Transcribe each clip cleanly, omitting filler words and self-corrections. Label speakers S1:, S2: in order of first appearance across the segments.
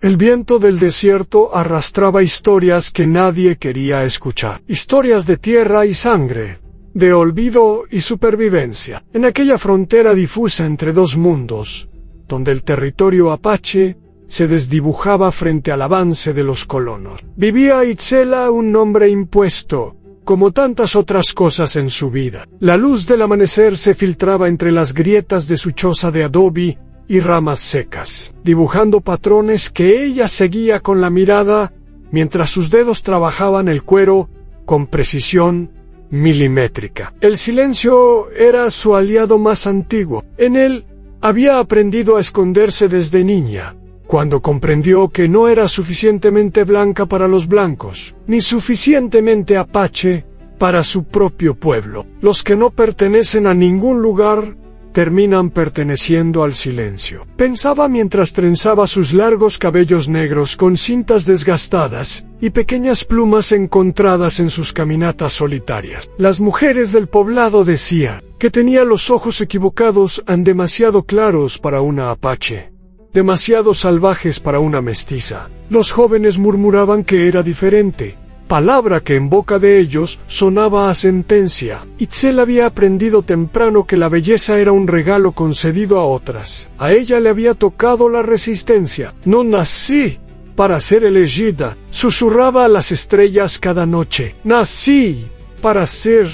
S1: El viento del desierto arrastraba historias que nadie quería escuchar. Historias de tierra y sangre, de olvido y supervivencia. En aquella frontera difusa entre dos mundos, donde el territorio apache se desdibujaba frente al avance de los colonos, vivía Itzela, un hombre impuesto, como tantas otras cosas en su vida. La luz del amanecer se filtraba entre las grietas de su choza de adobe y ramas secas, dibujando patrones que ella seguía con la mirada mientras sus dedos trabajaban el cuero con precisión milimétrica. El silencio era su aliado más antiguo. En él había aprendido a esconderse desde niña, cuando comprendió que no era suficientemente blanca para los blancos, ni suficientemente apache para su propio pueblo. Los que no pertenecen a ningún lugar terminan perteneciendo al silencio. Pensaba mientras trenzaba sus largos cabellos negros con cintas desgastadas y pequeñas plumas encontradas en sus caminatas solitarias. Las mujeres del poblado decían que tenía los ojos equivocados, demasiado claros para una apache, demasiado salvajes para una mestiza. Los jóvenes murmuraban que era diferente, palabra que en boca de ellos sonaba a sentencia. Itzel había aprendido temprano que la belleza era un regalo concedido a otras. A ella le había tocado la resistencia. No nací para ser elegida, susurraba a las estrellas cada noche. Nací para ser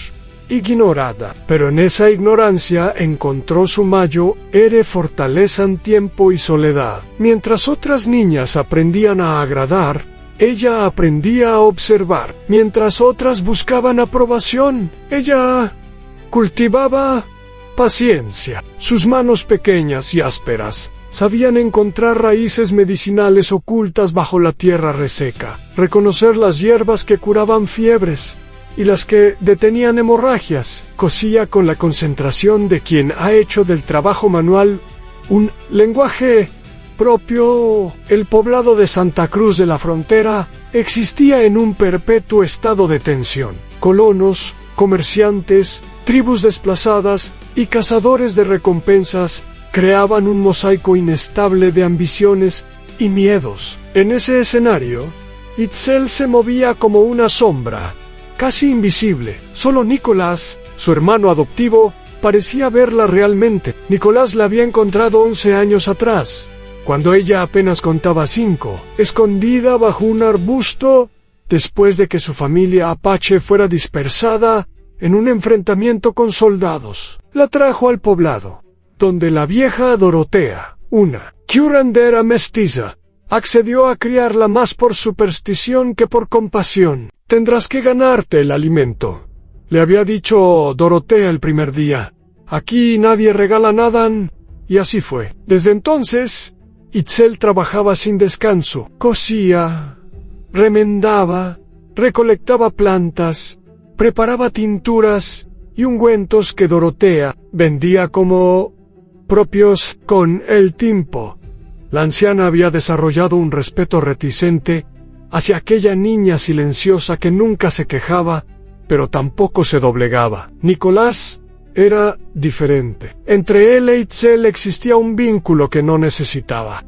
S1: ignorada. Pero en esa ignorancia encontró su mayo, era fortaleza en tiempo y soledad. Mientras otras niñas aprendían a agradar, ella aprendía a observar. Mientras otras buscaban aprobación, ella cultivaba paciencia. Sus manos pequeñas y ásperas sabían encontrar raíces medicinales ocultas bajo la tierra reseca, reconocer las hierbas que curaban fiebres y las que detenían hemorragias. Cosía con la concentración de quien ha hecho del trabajo manual un lenguaje propio. El poblado de Santa Cruz de la Frontera existía en un perpetuo estado de tensión. Colonos, comerciantes, tribus desplazadas y cazadores de recompensas creaban un mosaico inestable de ambiciones y miedos. En ese escenario, Itzel se movía como una sombra, casi invisible. Solo Nicolás, su hermano adoptivo, parecía verla realmente. Nicolás la había encontrado 11 años atrás, cuando ella apenas contaba 5, escondida bajo un arbusto, después de que su familia apache fuera dispersada en un enfrentamiento con soldados. La trajo al poblado, donde la vieja Dorotea, una curandera mestiza, accedió a criarla más por superstición que por compasión. Tendrás que ganarte el alimento, le había dicho Dorotea el primer día. Aquí nadie regala nada, y así fue. Desde entonces, Itzel trabajaba sin descanso. Cosía, remendaba, recolectaba plantas, preparaba tinturas y ungüentos que Dorotea vendía como propios. Con el tiempo, la anciana había desarrollado un respeto reticente hacia aquella niña silenciosa que nunca se quejaba, pero tampoco se doblegaba. Nicolás era diferente. Entre él e Itzel existía un vínculo que no necesitaba.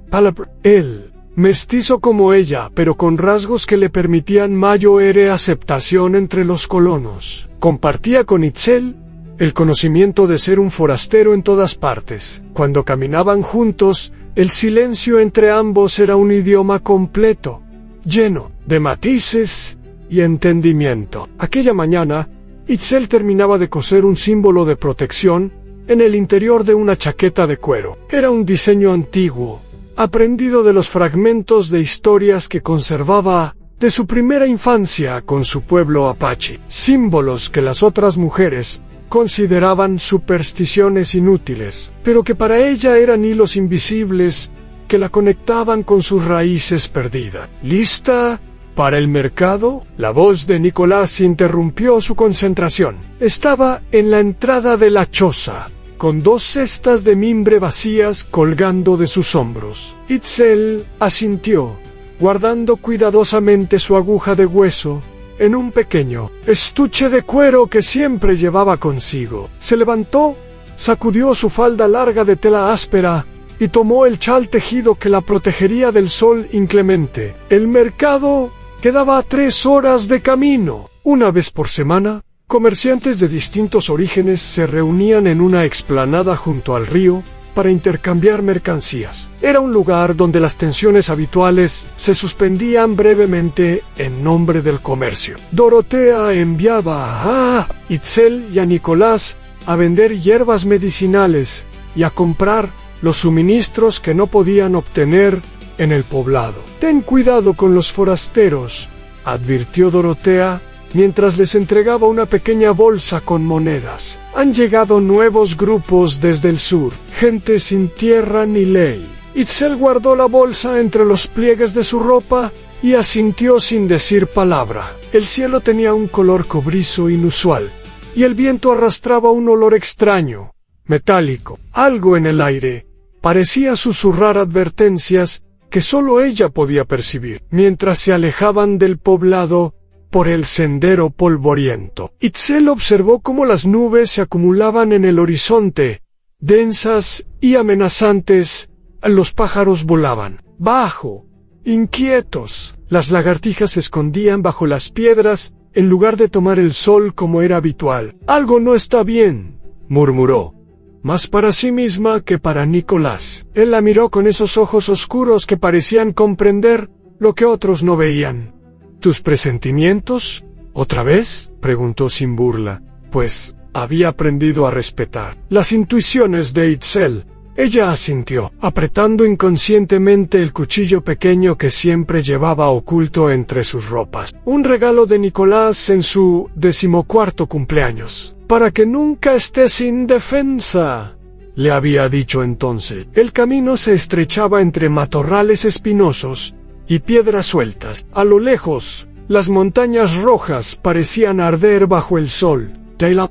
S1: Él, mestizo como ella, pero con rasgos que le permitían mayor aceptación entre los colonos, compartía con Itzel el conocimiento de ser un forastero en todas partes. Cuando caminaban juntos, el silencio entre ambos era un idioma completo, lleno de matices y entendimiento. Aquella mañana, Itzel terminaba de coser un símbolo de protección en el interior de una chaqueta de cuero. Era un diseño antiguo, aprendido de los fragmentos de historias que conservaba de su primera infancia con su pueblo apache. Símbolos que las otras mujeres consideraban supersticiones inútiles, pero que para ella eran hilos invisibles que la conectaban con sus raíces perdidas. ¿Lista para el mercado? La voz de Nicolás interrumpió su concentración. Estaba en la entrada de la choza, con 2 cestas de mimbre vacías colgando de sus hombros. Itzel asintió, guardando cuidadosamente su aguja de hueso en un pequeño estuche de cuero que siempre llevaba consigo. Se levantó, sacudió su falda larga de tela áspera y tomó el chal tejido que la protegería del sol inclemente. El mercado quedaba a 3 horas de camino. Una vez por semana, comerciantes de distintos orígenes se reunían en una explanada junto al río para intercambiar mercancías. Era un lugar donde las tensiones habituales se suspendían brevemente en nombre del comercio. Dorotea enviaba a Itzel y a Nicolás a vender hierbas medicinales y a comprar los suministros que no podían obtener en el poblado. «Ten cuidado con los forasteros», advirtió Dorotea, mientras les entregaba una pequeña bolsa con monedas. «Han llegado nuevos grupos desde el sur, gente sin tierra ni ley». Itzel guardó la bolsa entre los pliegues de su ropa y asintió sin decir palabra. El cielo tenía un color cobrizo inusual, y el viento arrastraba un olor extraño, metálico. Algo en el aire parecía susurrar advertencias que solo ella podía percibir, mientras se alejaban del poblado por el sendero polvoriento. Itzel observó cómo las nubes se acumulaban en el horizonte, densas y amenazantes. Los pájaros volaban bajo, inquietos. Las lagartijas se escondían bajo las piedras en lugar de tomar el sol como era habitual. «Algo no está bien», murmuró, más para sí misma que para Nicolás. Él la miró con esos ojos oscuros que parecían comprender lo que otros no veían. «¿Tus presentimientos? ¿Otra vez?», preguntó sin burla, pues había aprendido a respetar las intuiciones de Itzel. Ella asintió, apretando inconscientemente el cuchillo pequeño que siempre llevaba oculto entre sus ropas. «Un regalo de Nicolás en su 14º cumpleaños. Para que nunca estés indefensa», le había dicho entonces. El camino se estrechaba entre matorrales espinosos y piedras sueltas. A lo lejos, las montañas rojas parecían arder bajo el sol.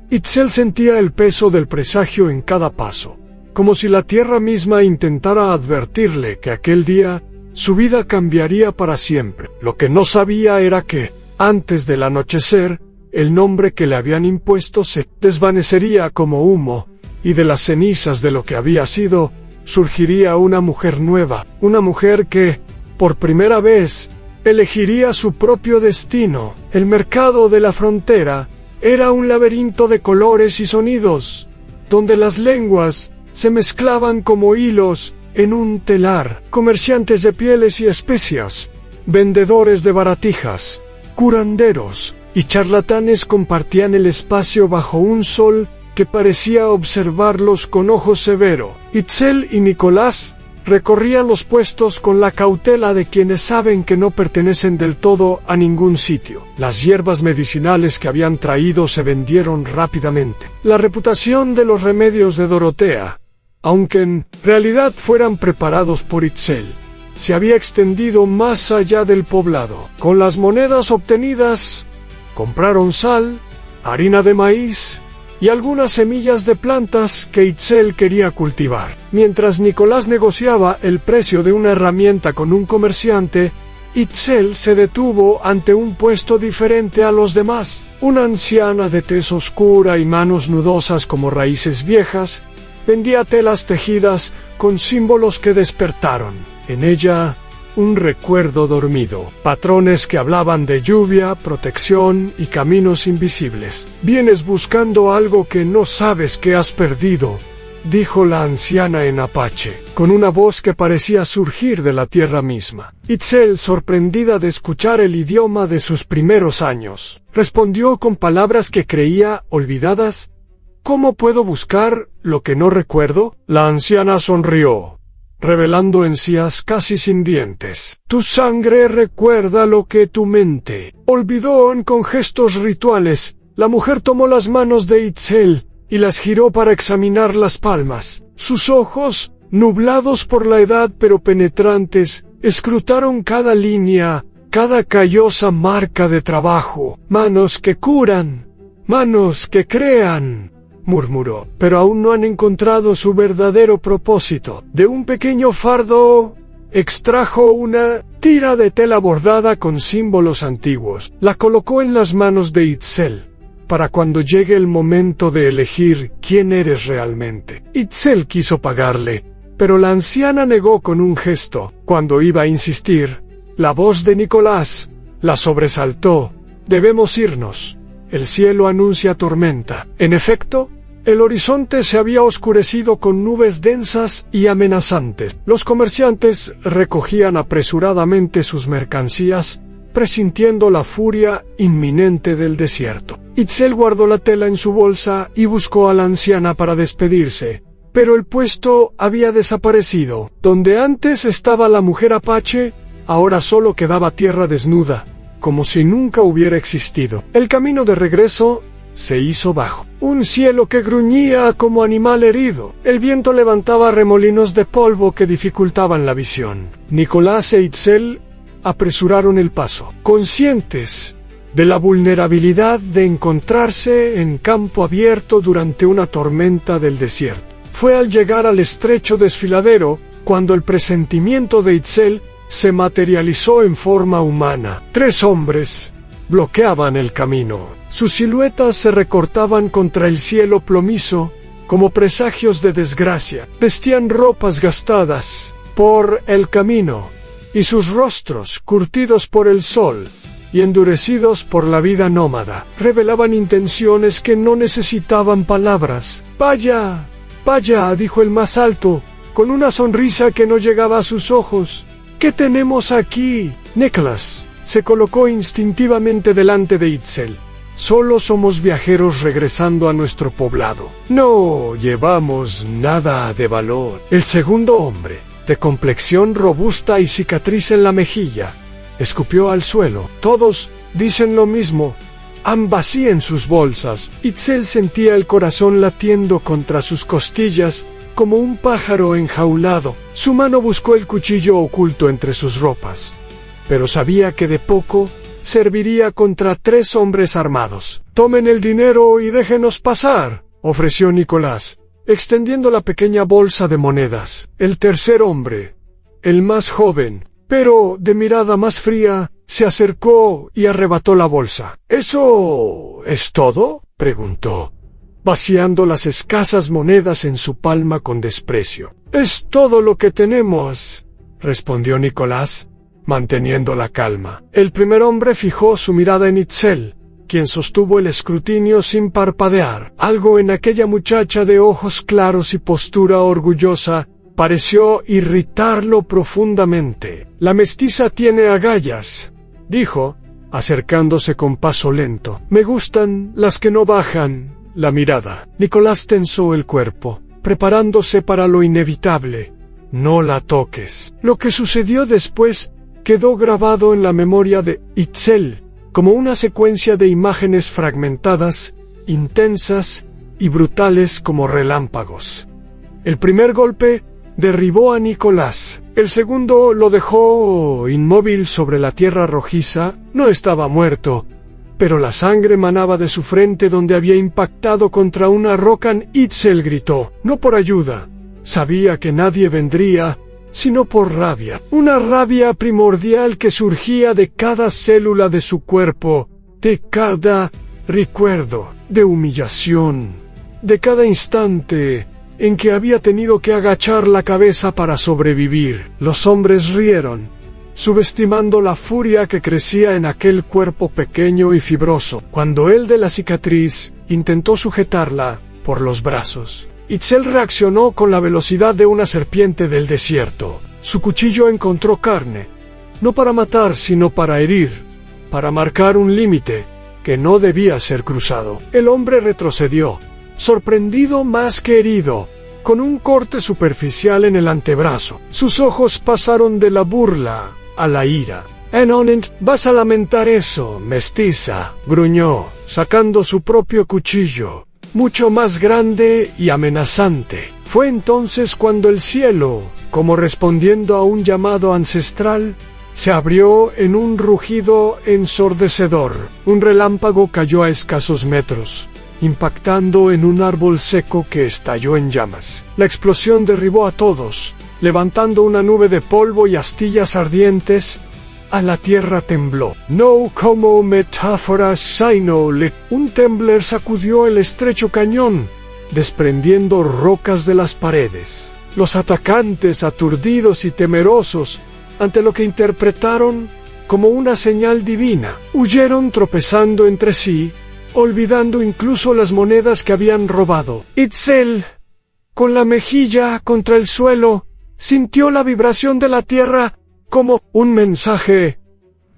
S1: Itzel sentía el peso del presagio en cada paso, como si la tierra misma intentara advertirle que aquel día su vida cambiaría para siempre. Lo que no sabía era que, antes del anochecer, el nombre que le habían impuesto se desvanecería como humo, y de las cenizas de lo que había sido, surgiría una mujer nueva, una mujer que, por primera vez, elegiría su propio destino. El mercado de la frontera era un laberinto de colores y sonidos, donde las lenguas se mezclaban como hilos en un telar. Comerciantes de pieles y especias, vendedores de baratijas, curanderos y charlatanes compartían el espacio bajo un sol que parecía observarlos con ojo severo. Itzel y Nicolás recorrían los puestos con la cautela de quienes saben que no pertenecen del todo a ningún sitio. Las hierbas medicinales que habían traído se vendieron rápidamente. La reputación de los remedios de Dorotea, aunque en realidad fueran preparados por Itzel, se había extendido más allá del poblado. Con las monedas obtenidas, compraron sal, harina de maíz y algunas semillas de plantas que Itzel quería cultivar. Mientras Nicolás negociaba el precio de una herramienta con un comerciante, Itzel se detuvo ante un puesto diferente a los demás. Una anciana de tez oscura y manos nudosas como raíces viejas vendía telas tejidas con símbolos que despertaron en ella un recuerdo dormido, patrones que hablaban de lluvia, protección y caminos invisibles. «Vienes buscando algo que no sabes que has perdido», dijo la anciana en apache, con una voz que parecía surgir de la tierra misma. Itzel, sorprendida de escuchar el idioma de sus primeros años, respondió con palabras que creía olvidadas: «¿Cómo puedo buscar lo que no recuerdo?». La anciana sonrió, revelando encías casi sin dientes. «Tu sangre recuerda lo que tu mente olvidó». Con gestos rituales, la mujer tomó las manos de Itzel y las giró para examinar las palmas. Sus ojos, nublados por la edad pero penetrantes, escrutaron cada línea, cada callosa marca de trabajo. «Manos que curan, manos que crean», murmuró, «pero aún no han encontrado su verdadero propósito». De un pequeño fardo extrajo una tira de tela bordada con símbolos antiguos. La colocó en las manos de Itzel, para cuando llegue el momento de elegir quién eres realmente. Itzel quiso pagarle, pero la anciana negó con un gesto. Cuando iba a insistir, la voz de Nicolás la sobresaltó. «Debemos irnos. El cielo anuncia tormenta». En efecto, el horizonte se había oscurecido con nubes densas y amenazantes. Los comerciantes recogían apresuradamente sus mercancías, presintiendo la furia inminente del desierto. Itzel guardó la tela en su bolsa y buscó a la anciana para despedirse, pero el puesto había desaparecido. Donde antes estaba la mujer apache, ahora solo quedaba tierra desnuda, como si nunca hubiera existido. El camino de regreso se hizo bajo. Un cielo que gruñía como animal herido. El viento levantaba remolinos de polvo que dificultaban la visión. Nicolás e Itzel apresuraron el paso, conscientes de la vulnerabilidad de encontrarse en campo abierto durante una tormenta del desierto. Fue al llegar al estrecho desfiladero cuando el presentimiento de Itzel se materializó en forma humana. 3 hombres bloqueaban el camino. Sus siluetas se recortaban contra el cielo plomizo como presagios de desgracia. Vestían ropas gastadas por el camino, y sus rostros, curtidos por el sol y endurecidos por la vida nómada, revelaban intenciones que no necesitaban palabras. «Vaya, vaya», dijo el más alto, con una sonrisa que no llegaba a sus ojos. «¿Qué tenemos aquí?» Nicholas se colocó instintivamente delante de Itzel. «Solo somos viajeros regresando a nuestro poblado. No llevamos nada de valor». El segundo hombre, de complexión robusta y cicatriz en la mejilla, escupió al suelo. «Todos dicen lo mismo. Vacíen sus bolsas». Itzel sentía el corazón latiendo contra sus costillas como un pájaro enjaulado. Su mano buscó el cuchillo oculto entre sus ropas, pero sabía que de poco serviría contra 3 hombres armados. «Tomen el dinero y déjenos pasar», ofreció Nicolás, extendiendo la pequeña bolsa de monedas. El tercer hombre, el más joven, pero de mirada más fría, se acercó y arrebató la bolsa. «¿Eso es todo?», preguntó, vaciando las escasas monedas en su palma con desprecio. «Es todo lo que tenemos», respondió Nicolás, manteniendo la calma. El primer hombre fijó su mirada en Itzel, quien sostuvo el escrutinio sin parpadear. Algo en aquella muchacha de ojos claros y postura orgullosa pareció irritarlo profundamente. «La mestiza tiene agallas», dijo, acercándose con paso lento. «Me gustan las que no bajan la mirada». Nicolás tensó el cuerpo, preparándose para lo inevitable. «No la toques». Lo que sucedió después quedó grabado en la memoria de Itzel como una secuencia de imágenes fragmentadas, intensas y brutales como relámpagos. El primer golpe derribó a Nicolás. El segundo lo dejó inmóvil sobre la tierra rojiza. No estaba muerto, pero la sangre manaba de su frente donde había impactado contra una roca. Itzel gritó, no por ayuda. Sabía que nadie vendría, sino por rabia. Una rabia primordial que surgía de cada célula de su cuerpo, de cada recuerdo, de humillación, de cada instante en que había tenido que agachar la cabeza para sobrevivir. Los hombres rieron, subestimando la furia que crecía en aquel cuerpo pequeño y fibroso. Cuando el de la cicatriz intentó sujetarla por los brazos, Itzel reaccionó con la velocidad de una serpiente del desierto. Su cuchillo encontró carne, no para matar sino para herir, para marcar un límite que no debía ser cruzado. El hombre retrocedió, sorprendido más que herido, con un corte superficial en el antebrazo. Sus ojos pasaron de la burla a la ira. «Enonent, vas a lamentar eso, mestiza», gruñó, sacando su propio cuchillo, mucho más grande y amenazante. Fue entonces cuando el cielo, como respondiendo a un llamado ancestral, se abrió en un rugido ensordecedor. Un relámpago cayó a escasos metros, impactando en un árbol seco que estalló en llamas. La explosión derribó a todos, levantando una nube de polvo y astillas ardientes. A la tierra tembló, no como metáfora sino un temblar sacudió el estrecho cañón, desprendiendo rocas de las paredes. Los atacantes, aturdidos y temerosos ante lo que interpretaron como una señal divina, huyeron tropezando entre sí, olvidando incluso las monedas que habían robado. Itzel, con la mejilla contra el suelo, sintió la vibración de la tierra como un mensaje.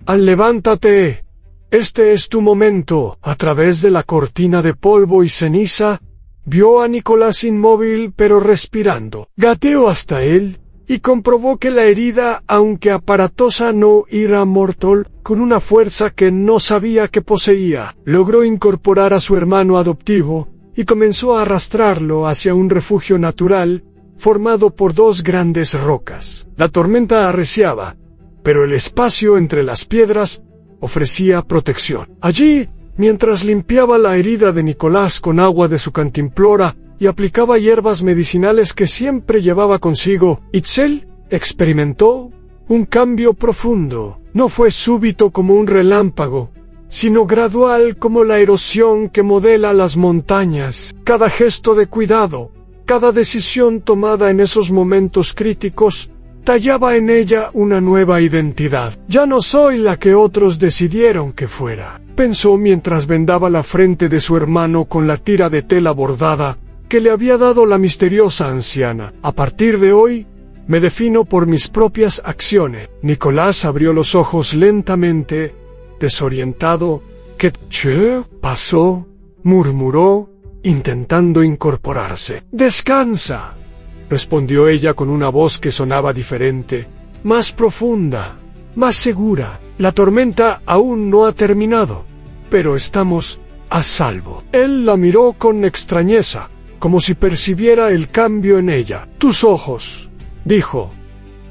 S1: «Levántate, este es tu momento». A través de la cortina de polvo y ceniza, vio a Nicolás inmóvil pero respirando. Gateó hasta él y comprobó que la herida, aunque aparatosa, no era mortal, con una fuerza que no sabía que poseía. Logró incorporar a su hermano adoptivo y comenzó a arrastrarlo hacia un refugio natural formado por dos grandes rocas. La tormenta arreciaba, pero el espacio entre las piedras ofrecía protección. Allí, mientras limpiaba la herida de Nicolás con agua de su cantimplora y aplicaba hierbas medicinales que siempre llevaba consigo, Itzel experimentó un cambio profundo. No fue súbito como un relámpago, sino gradual como la erosión que modela las montañas. Cada gesto de cuidado, cada decisión tomada en esos momentos críticos, tallaba en ella una nueva identidad. «Ya no soy la que otros decidieron que fuera», pensó mientras vendaba la frente de su hermano con la tira de tela bordada que le había dado la misteriosa anciana. «A partir de hoy, me defino por mis propias acciones». Nicolás abrió los ojos lentamente, desorientado. «¿Qué pasó?», murmuró, intentando incorporarse. «Descansa», respondió ella con una voz que sonaba diferente, más profunda, más segura. «La tormenta aún no ha terminado, pero estamos a salvo». Él la miró con extrañeza, como si percibiera el cambio en ella. «Tus ojos», dijo,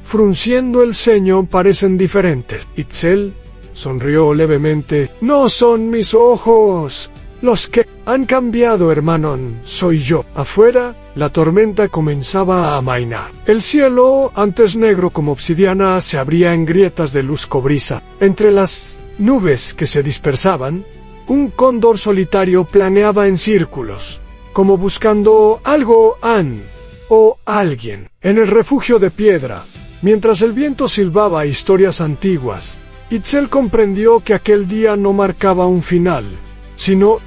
S1: frunciendo el ceño, «parecen diferentes». Itzel sonrió levemente. «No son mis ojos los que han cambiado, hermano, soy yo». Afuera, la tormenta comenzaba a amainar. El cielo, antes negro como obsidiana, se abría en grietas de luz cobriza. Entre las nubes que se dispersaban, un cóndor solitario planeaba en círculos, como buscando algo o alguien. En el refugio de piedra, mientras el viento silbaba historias antiguas, Itzel comprendió que aquel día no marcaba un final, sino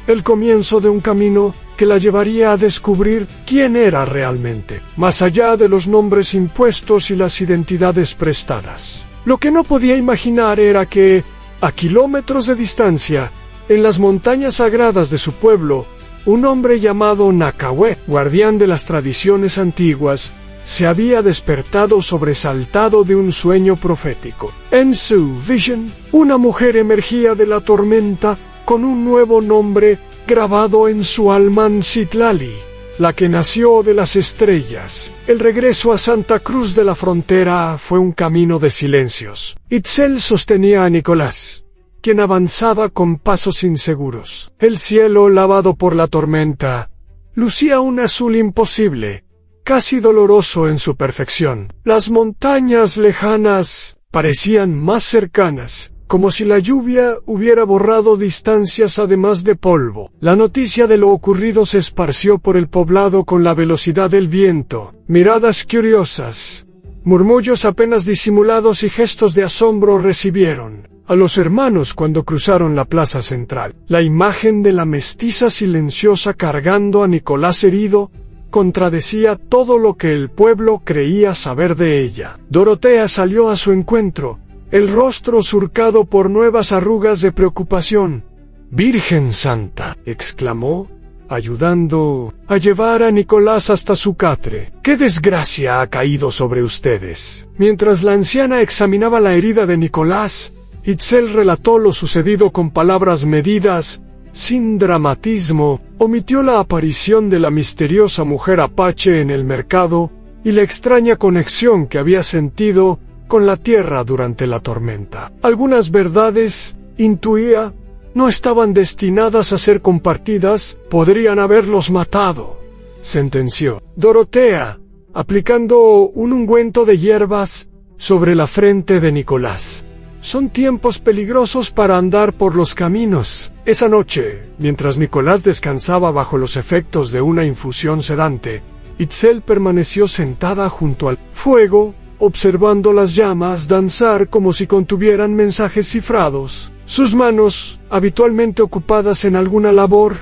S1: el comienzo de un camino que la llevaría a descubrir quién era realmente, más allá de los nombres impuestos y las identidades prestadas. Lo que no podía imaginar era que, a kilómetros de distancia, en las montañas sagradas de su pueblo, un hombre llamado Nakawe, guardián de las tradiciones antiguas, se había despertado sobresaltado de un sueño profético. En su visión, una mujer emergía de la tormenta con un nuevo nombre grabado en su alma: Citlali, la que nació de las estrellas. El regreso a Santa Cruz de la Frontera fue un camino de silencios. Itzel sostenía a Nicolás, quien avanzaba con pasos inseguros. El cielo, lavado por la tormenta, lucía un azul imposible, casi doloroso en su perfección. Las montañas lejanas parecían más cercanas, como si la lluvia hubiera borrado distancias además de polvo. La noticia de lo ocurrido se esparció por el poblado con la velocidad del viento. Miradas curiosas, murmullos apenas disimulados y gestos de asombro recibieron a los hermanos cuando cruzaron la plaza central. La imagen de la mestiza silenciosa cargando a Nicolás herido contradecía todo lo que el pueblo creía saber de ella. Dorotea salió a su encuentro, el rostro surcado por nuevas arrugas de preocupación. «Virgen Santa», exclamó, ayudando a llevar a Nicolás hasta su catre. «¡Qué desgracia ha caído sobre ustedes!». Mientras la anciana examinaba la herida de Nicolás, Itzel relató lo sucedido con palabras medidas, sin dramatismo. Omitió la aparición de la misteriosa mujer apache en el mercado y la extraña conexión que había sentido con la tierra durante la tormenta. Algunas verdades, intuía, no estaban destinadas a ser compartidas, podrían haberlos matado, sentenció. Dorotea, aplicando un ungüento de hierbas sobre la frente de Nicolás. «Son tiempos peligrosos para andar por los caminos». Esa noche, mientras Nicolás descansaba bajo los efectos de una infusión sedante, Itzel permaneció sentada junto al fuego, observando las llamas danzar como si contuvieran mensajes cifrados. Sus manos, habitualmente ocupadas en alguna labor,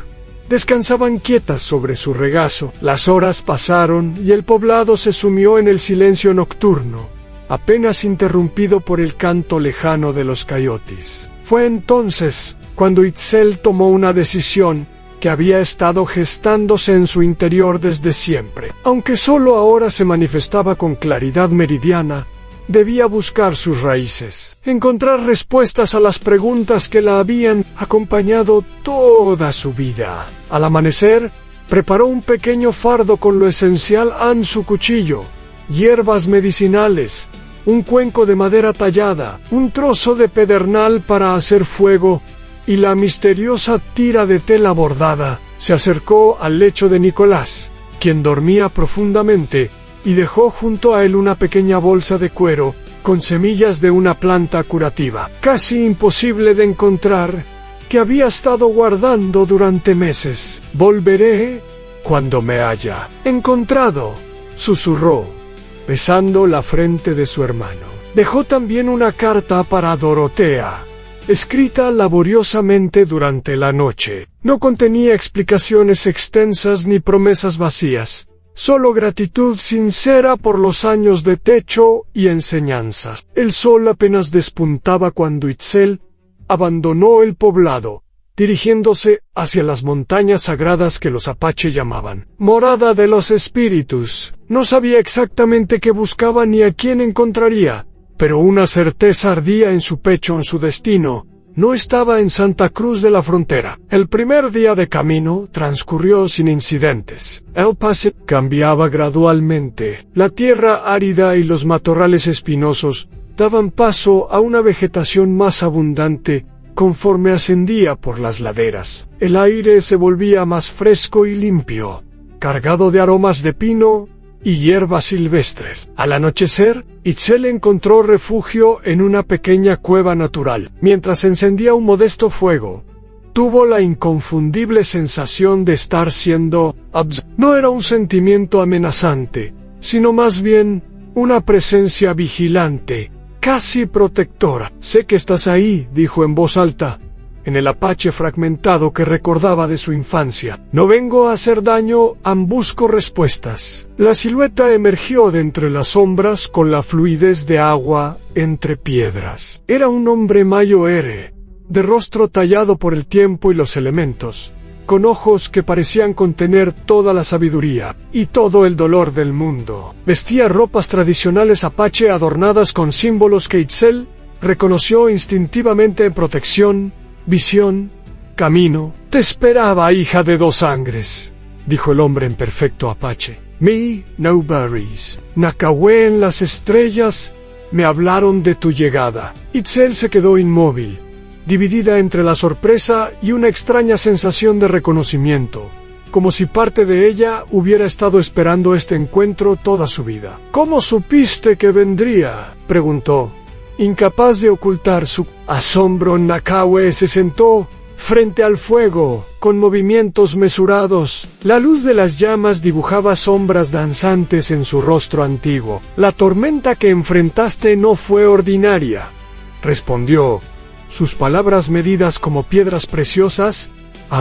S1: descansaban quietas sobre su regazo. Las horas pasaron y el poblado se sumió en el silencio nocturno, apenas interrumpido por el canto lejano de los coyotes. Fue entonces cuando Itzel tomó una decisión que había estado gestándose en su interior desde siempre. Aunque solo ahora se manifestaba con claridad meridiana, debía buscar sus raíces, encontrar respuestas a las preguntas que la habían acompañado toda su vida. Al amanecer, preparó un pequeño fardo con lo esencial en su cuchillo, hierbas medicinales, un cuenco de madera tallada, un trozo de pedernal para hacer fuego y la misteriosa tira de tela bordada. Se acercó al lecho de Nicolás, quien dormía profundamente, y dejó junto a él una pequeña bolsa de cuero con semillas de una planta curativa, casi imposible de encontrar, que había estado guardando durante meses. «Volveré cuando me haya encontrado», susurró, besando la frente de su hermano. Dejó también una carta para Dorotea, escrita laboriosamente durante la noche. No contenía explicaciones extensas ni promesas vacías, solo gratitud sincera por los años de techo y enseñanzas. El sol apenas despuntaba cuando Itzel abandonó el poblado, dirigiéndose hacia las montañas sagradas que los apache llamaban Morada de los Espíritus. No sabía exactamente qué buscaba ni a quién encontraría, pero una certeza ardía en su pecho. En su destino no estaba en Santa Cruz de la Frontera. El primer día de camino transcurrió sin incidentes. El pase cambiaba gradualmente. La tierra árida y los matorrales espinosos daban paso a una vegetación más abundante conforme ascendía por las laderas. El aire se volvía más fresco y limpio, cargado de aromas de pino y hierbas silvestres. Al anochecer, Itzel encontró refugio en una pequeña cueva natural. Mientras encendía un modesto fuego, tuvo la inconfundible sensación de estar siendo observada. No era un sentimiento amenazante, sino más bien una presencia vigilante, casi protectora. «Sé que estás ahí», dijo en voz alta, en el apache fragmentado que recordaba de su infancia. «No vengo a hacer daño, busco respuestas». La silueta emergió de entre las sombras con la fluidez de agua entre piedras. Era un hombre mayoere, de rostro tallado por el tiempo y los elementos, con ojos que parecían contener toda la sabiduría y todo el dolor del mundo. Vestía ropas tradicionales apache adornadas con símbolos que Itzel reconoció instintivamente en protección, visión, camino. «Te esperaba, hija de dos sangres», dijo el hombre en perfecto apache. «Me no berries. Nacahué en las estrellas me hablaron de tu llegada». Itzel se quedó inmóvil, dividida entre la sorpresa y una extraña sensación de reconocimiento, como si parte de ella hubiera estado esperando este encuentro toda su vida. «¿Cómo supiste que vendría?», preguntó. Incapaz de ocultar su asombro, Nacahué se sentó frente al fuego, con movimientos mesurados. La luz de las llamas dibujaba sombras danzantes en su rostro antiguo. «La tormenta que enfrentaste no fue ordinaria», respondió, sus palabras medidas como piedras preciosas.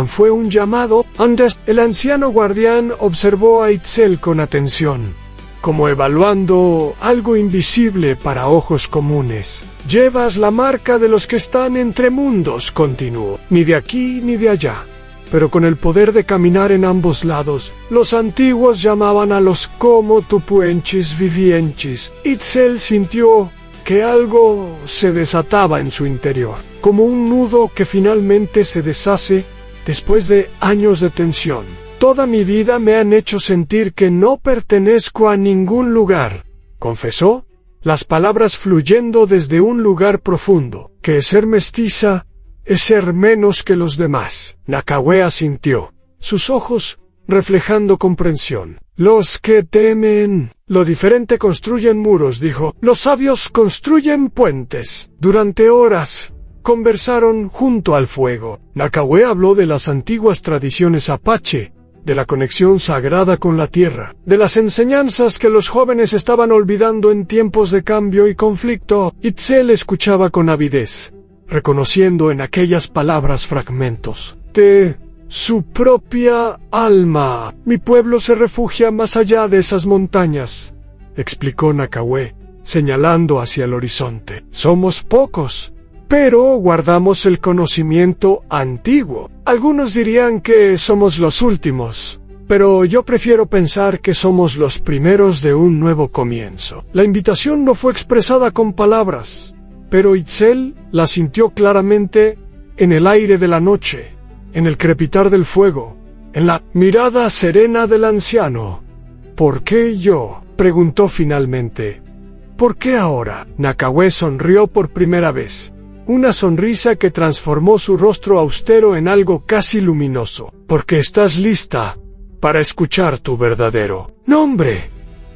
S1: «Fue un llamado». Antes, el anciano guardián observó a Itzel con atención, como evaluando algo invisible para ojos comunes. «Llevas la marca de los que están entre mundos», continuó. «Ni de aquí ni de allá, pero con el poder de caminar en ambos lados. Los antiguos llamaban a los como tupuenchis vivienchis». Itzel sintió que algo se desataba en su interior, como un nudo que finalmente se deshace después de años de tensión. «Toda mi vida me han hecho sentir que no pertenezco a ningún lugar», confesó, las palabras fluyendo desde un lugar profundo. «Que ser mestiza es ser menos que los demás». Nacahué asintió, sus ojos reflejando comprensión. «Los que temen lo diferente construyen muros», dijo. «Los sabios construyen puentes». Durante horas conversaron junto al fuego. Nacahué habló de las antiguas tradiciones apache, de la conexión sagrada con la tierra, de las enseñanzas que los jóvenes estaban olvidando en tiempos de cambio y conflicto. Itzel escuchaba con avidez, reconociendo en aquellas palabras fragmentos de su propia alma. Mi pueblo se refugia más allá de esas montañas, explicó Nakawe, señalando hacia el horizonte. Somos pocos, pero guardamos el conocimiento antiguo. Algunos dirían que somos los últimos, pero yo prefiero pensar que somos los primeros de un nuevo comienzo. La invitación no fue expresada con palabras, pero Itzel la sintió claramente en el aire de la noche, en el crepitar del fuego, en la mirada serena del anciano. ¿Por qué yo?, preguntó finalmente. ¿Por qué ahora? Nakawe sonrió por primera vez. Una sonrisa que transformó su rostro austero en algo casi luminoso. Porque estás lista para escuchar tu verdadero nombre,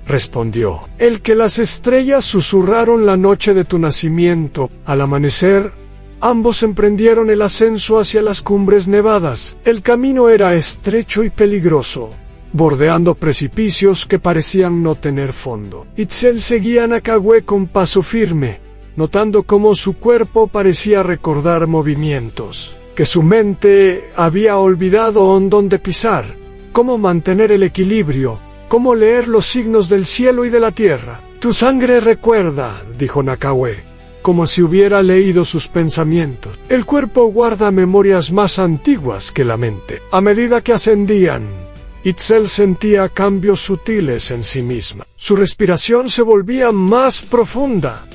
S1: respondió. El que las estrellas susurraron la noche de tu nacimiento. Al amanecer, ambos emprendieron el ascenso hacia las cumbres nevadas. El camino era estrecho y peligroso, bordeando precipicios que parecían no tener fondo. Itzel seguía a Nakawe con paso firme, notando cómo su cuerpo parecía recordar movimientos que su mente había olvidado dónde pisar, cómo mantener el equilibrio, cómo leer los signos del cielo y de la tierra. Tu sangre recuerda, dijo Nakawe, como si hubiera leído sus pensamientos. El cuerpo guarda memorias más antiguas que la mente. A medida que ascendían, Itzel sentía cambios sutiles en sí misma. Su respiración se volvía más profunda.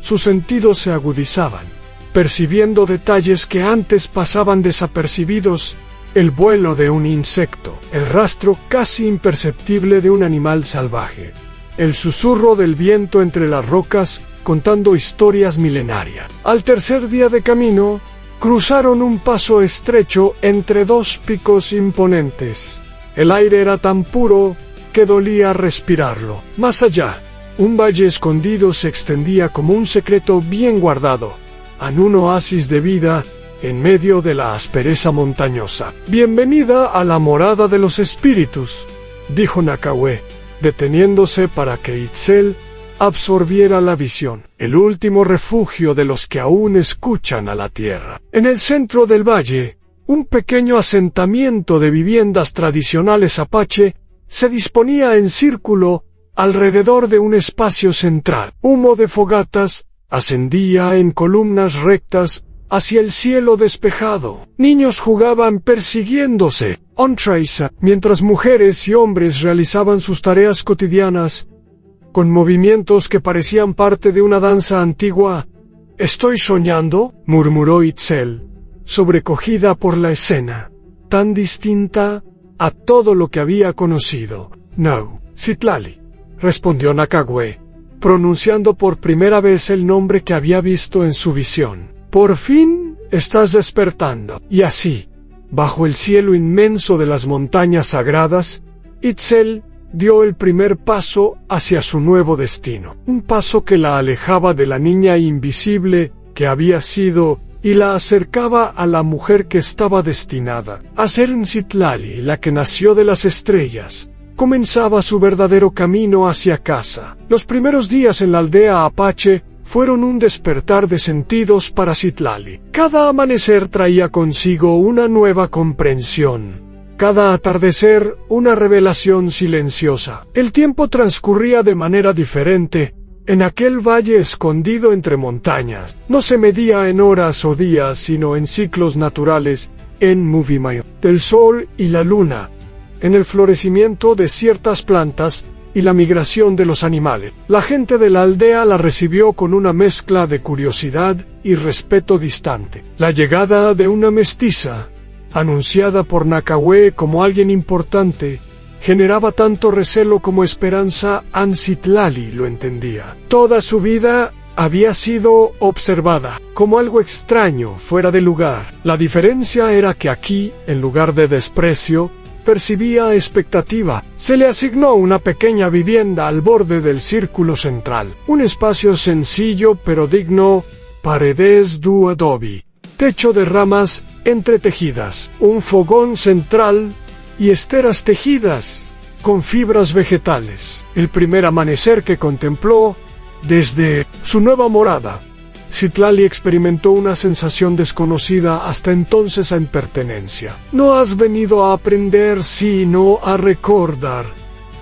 S1: Sus sentidos se agudizaban, percibiendo detalles que antes pasaban desapercibidos: el vuelo de un insecto, el rastro casi imperceptible de un animal salvaje, el susurro del viento entre las rocas contando historias milenarias. Al tercer día de camino, cruzaron un paso estrecho entre dos picos imponentes. El aire era tan puro que dolía respirarlo. Más allá, un valle escondido se extendía como un secreto bien guardado, en un oasis de vida en medio de la aspereza montañosa. Bienvenida a la morada de los espíritus, dijo Nakawe, deteniéndose para que Itzel absorbiera la visión. El último refugio de los que aún escuchan a la tierra. En el centro del valle, un pequeño asentamiento de viviendas tradicionales apache se disponía en círculo alrededor de un espacio central. Humo de fogatas ascendía en columnas rectas hacia el cielo despejado. Niños jugaban persiguiéndose, mientras mujeres y hombres realizaban sus tareas cotidianas con movimientos que parecían parte de una danza antigua. ¿Estoy soñando?, murmuró Itzel, sobrecogida por la escena, tan distinta a todo lo que había conocido. No, Citlali, respondió Nakawe, pronunciando por primera vez el nombre que había visto en su visión. Por fin estás despertando. Y así, bajo el cielo inmenso de las montañas sagradas, Itzel dio el primer paso hacia su nuevo destino. Un paso que la alejaba de la niña invisible que había sido y la acercaba a la mujer que estaba destinada a ser Citlali, la que nació de las estrellas. Comenzaba su verdadero camino hacia casa. Los primeros días en la aldea apache fueron un despertar de sentidos para Citlali. Cada amanecer traía consigo una nueva comprensión. Cada atardecer una revelación silenciosa. El tiempo transcurría de manera diferente. En aquel valle escondido entre montañas, no se medía en horas o días, sino en ciclos naturales, en movimiento del sol y la luna, en el florecimiento de ciertas plantas y la migración de los animales. La gente de la aldea la recibió con una mezcla de curiosidad y respeto distante. La llegada de una mestiza, anunciada por Nakawe como alguien importante, generaba tanto recelo como esperanza. Citlali lo entendía. Toda su vida había sido observada como algo extraño, fuera de lugar. La diferencia era que aquí, en lugar de desprecio, percibía expectativa. Se le asignó una pequeña vivienda al borde del círculo central. Un espacio sencillo pero digno, paredes de adobe, techo de ramas entretejidas, un fogón central y esteras tejidas con fibras vegetales. El primer amanecer que contempló desde su nueva morada, Citlali experimentó una sensación desconocida hasta entonces en pertenencia. «No has venido a aprender, sino a recordar»,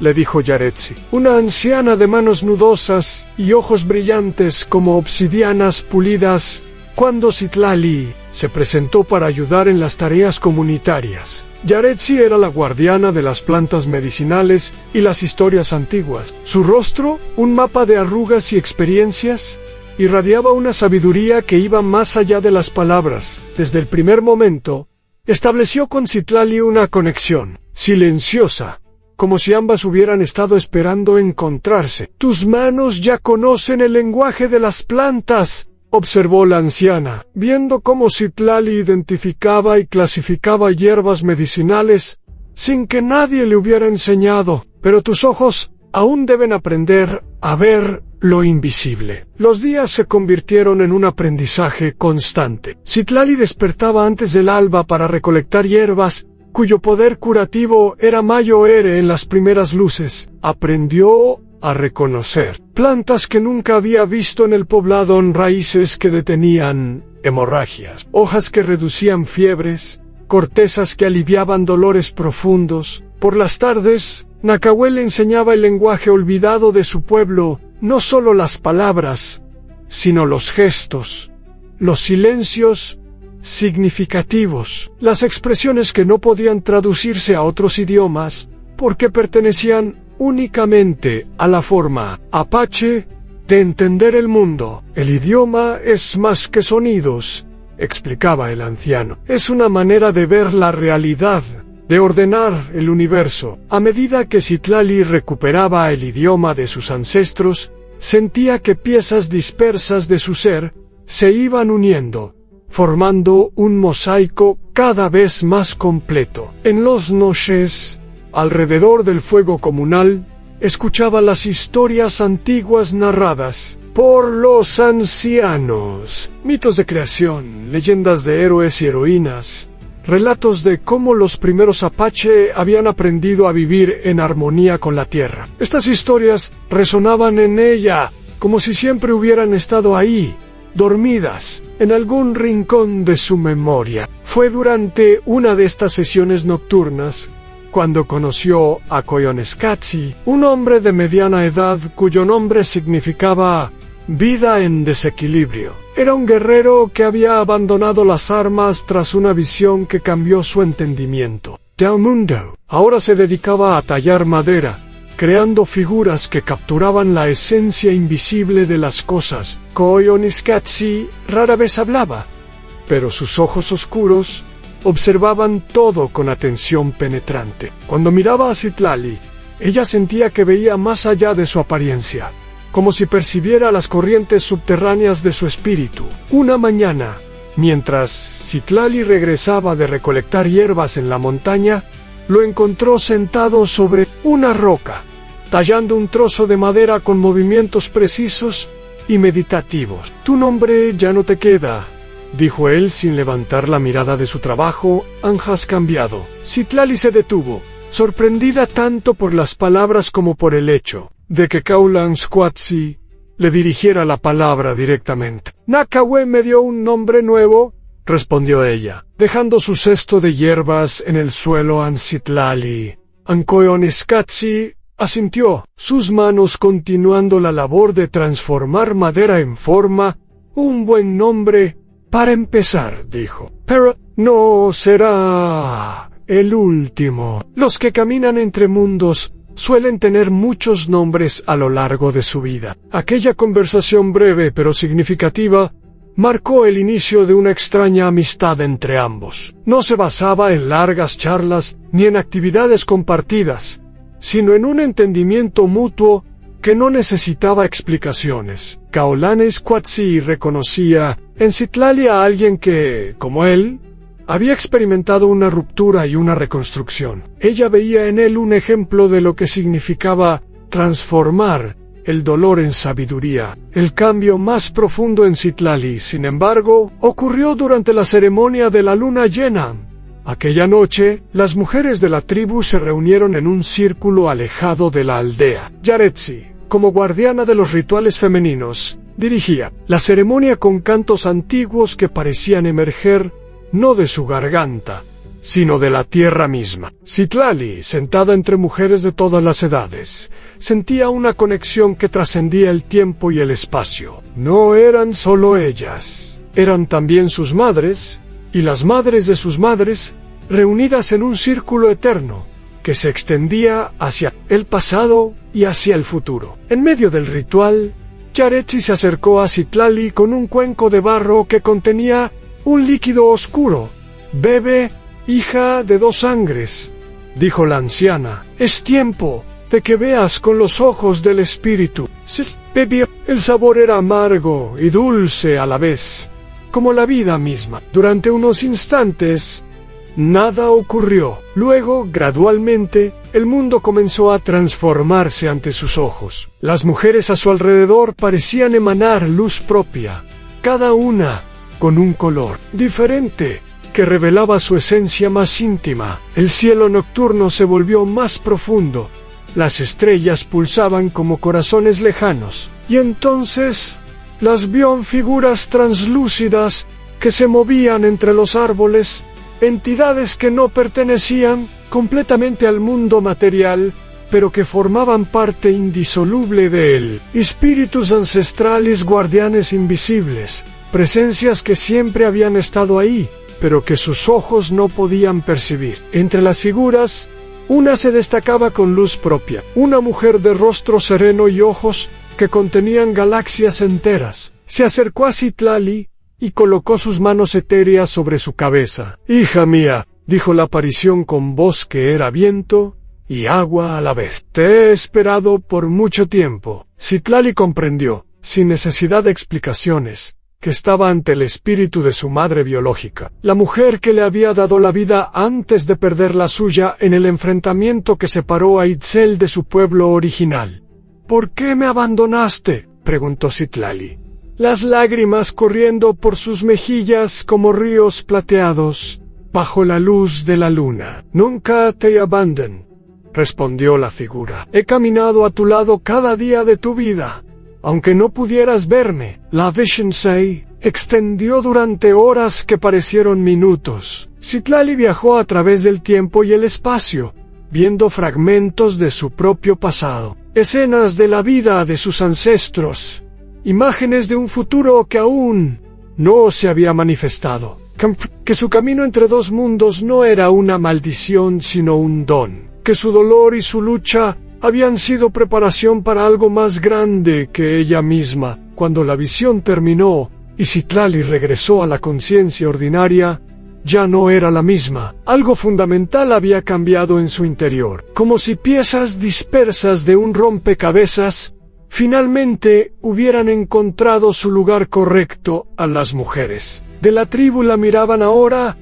S1: le dijo Yaretsi. Una anciana de manos nudosas y ojos brillantes como obsidianas pulidas, cuando Citlali se presentó para ayudar en las tareas comunitarias. Yaretsi era la guardiana de las plantas medicinales y las historias antiguas. Su rostro, un mapa de arrugas y experiencias, irradiaba una sabiduría que iba más allá de las palabras. Desde el primer momento, estableció con Citlali una conexión, silenciosa, como si ambas hubieran estado esperando encontrarse. «Tus manos ya conocen el lenguaje de las plantas», observó la anciana, viendo cómo Citlali identificaba y clasificaba hierbas medicinales sin que nadie le hubiera enseñado. «Pero tus ojos aún deben aprender a ver lo invisible». Los días se convirtieron en un aprendizaje constante. Citlali despertaba antes del alba para recolectar hierbas cuyo poder curativo era mayor en las primeras luces. Aprendió a reconocer plantas que nunca había visto en el poblado, raíces que detenían hemorragias, hojas que reducían fiebres, cortezas que aliviaban dolores profundos. Por las tardes, Nacahuel enseñaba el lenguaje olvidado de su pueblo, no solo las palabras, sino los gestos, los silencios significativos, las expresiones que no podían traducirse a otros idiomas, porque pertenecían únicamente a la forma apache de entender el mundo. «El idioma es más que sonidos», explicaba el anciano. «Es una manera de ver la realidad, de ordenar el universo». A medida que Citlali recuperaba el idioma de sus ancestros, sentía que piezas dispersas de su ser se iban uniendo, formando un mosaico cada vez más completo. En las noches, alrededor del fuego comunal, escuchaba las historias antiguas narradas por los ancianos. Mitos de creación, leyendas de héroes y heroínas, relatos de cómo los primeros apache habían aprendido a vivir en armonía con la tierra. Estas historias resonaban en ella, como si siempre hubieran estado ahí, dormidas, en algún rincón de su memoria. Fue durante una de estas sesiones nocturnas cuando conoció a Koyaanisqatsi, un hombre de mediana edad cuyo nombre significaba vida en desequilibrio. Era un guerrero que había abandonado las armas tras una visión que cambió su entendimiento. Del mundo. Ahora se dedicaba a tallar madera, creando figuras que capturaban la esencia invisible de las cosas. Koyaanisqatsi rara vez hablaba, pero sus ojos oscuros observaban todo con atención penetrante. Cuando miraba a Citlali, ella sentía que veía más allá de su apariencia, como si percibiera las corrientes subterráneas de su espíritu. Una mañana, mientras Citlali regresaba de recolectar hierbas en la montaña, lo encontró sentado sobre una roca, tallando un trozo de madera con movimientos precisos y meditativos. «Tu nombre ya no te queda», dijo él sin levantar la mirada de su trabajo. «Has cambiado». Citlali se detuvo, sorprendida tanto por las palabras como por el hecho de que Koyaanisqatsi le dirigiera la palabra directamente. «Nacahuel me dio un nombre nuevo», respondió ella, dejando su cesto de hierbas en el suelo ante Citlali. Koyaanisqatsi asintió, sus manos continuando la labor de transformar madera en forma. «Un buen nombre para empezar», dijo, «pero no será el último. Los que caminan entre mundos suelen tener muchos nombres a lo largo de su vida». Aquella conversación breve pero significativa marcó el inicio de una extraña amistad entre ambos. No se basaba en largas charlas ni en actividades compartidas, sino en un entendimiento mutuo que no necesitaba explicaciones. Koyaanisqatsi reconocía en Citlali a alguien que, como él, había experimentado una ruptura y una reconstrucción. Ella veía en él un ejemplo de lo que significaba transformar el dolor en sabiduría. El cambio más profundo en Citlali, sin embargo, ocurrió durante la ceremonia de la luna llena. Aquella noche, las mujeres de la tribu se reunieron en un círculo alejado de la aldea. Yaretsi, como guardiana de los rituales femeninos, dirigía la ceremonia con cantos antiguos que parecían emerger no de su garganta, sino de la tierra misma. Citlali, sentada entre mujeres de todas las edades, sentía una conexión que trascendía el tiempo y el espacio. No eran solo ellas, eran también sus madres, y las madres de sus madres, reunidas en un círculo eterno, que se extendía hacia el pasado y hacia el futuro. En medio del ritual, Yaretsi se acercó a Citlali con un cuenco de barro que contenía un líquido oscuro. «Bebe, hija de dos sangres», dijo la anciana. «Es tiempo de que veas con los ojos del espíritu». Sí, bebió. El sabor era amargo y dulce a la vez, como la vida misma. Durante unos instantes, nada ocurrió. Luego, gradualmente, el mundo comenzó a transformarse ante sus ojos. Las mujeres a su alrededor parecían emanar luz propia, cada una con un color diferente que revelaba su esencia más íntima. El cielo nocturno se volvió más profundo. Las estrellas pulsaban como corazones lejanos. Y entonces las vio en figuras translúcidas que se movían entre los árboles, entidades que no pertenecían completamente al mundo material, pero que formaban parte indisoluble de él. Espíritus ancestrales, guardianes invisibles, presencias que siempre habían estado ahí, pero que sus ojos no podían percibir. Entre las figuras, una se destacaba con luz propia, una mujer de rostro sereno y ojos que contenían galaxias enteras. Se acercó a Citlali y colocó sus manos etéreas sobre su cabeza. «Hija mía», dijo la aparición con voz que era viento y agua a la vez. «Te he esperado por mucho tiempo». Citlali comprendió, sin necesidad de explicaciones, que estaba ante el espíritu de su madre biológica, la mujer que le había dado la vida antes de perder la suya en el enfrentamiento que separó a Itzel de su pueblo original. «¿Por qué me abandonaste?», preguntó Citlali, las lágrimas corriendo por sus mejillas como ríos plateados bajo la luz de la luna. «Nunca te abandoné», respondió la figura. «He caminado a tu lado cada día de tu vida, aunque no pudieras verme». La Vision se extendió durante horas que parecieron minutos. Citlali viajó a través del tiempo y el espacio, viendo fragmentos de su propio pasado, escenas de la vida de sus ancestros, imágenes de un futuro que aún no se había manifestado. Que su camino entre dos mundos no era una maldición sino un don, que su dolor y su lucha habían sido preparación para algo más grande que ella misma. Cuando la visión terminó y Citlali regresó a la conciencia ordinaria, ya no era la misma. Algo fundamental había cambiado en su interior, como si piezas dispersas de un rompecabezas finalmente hubieran encontrado su lugar correcto. A las mujeres de la tribu la miraban ahora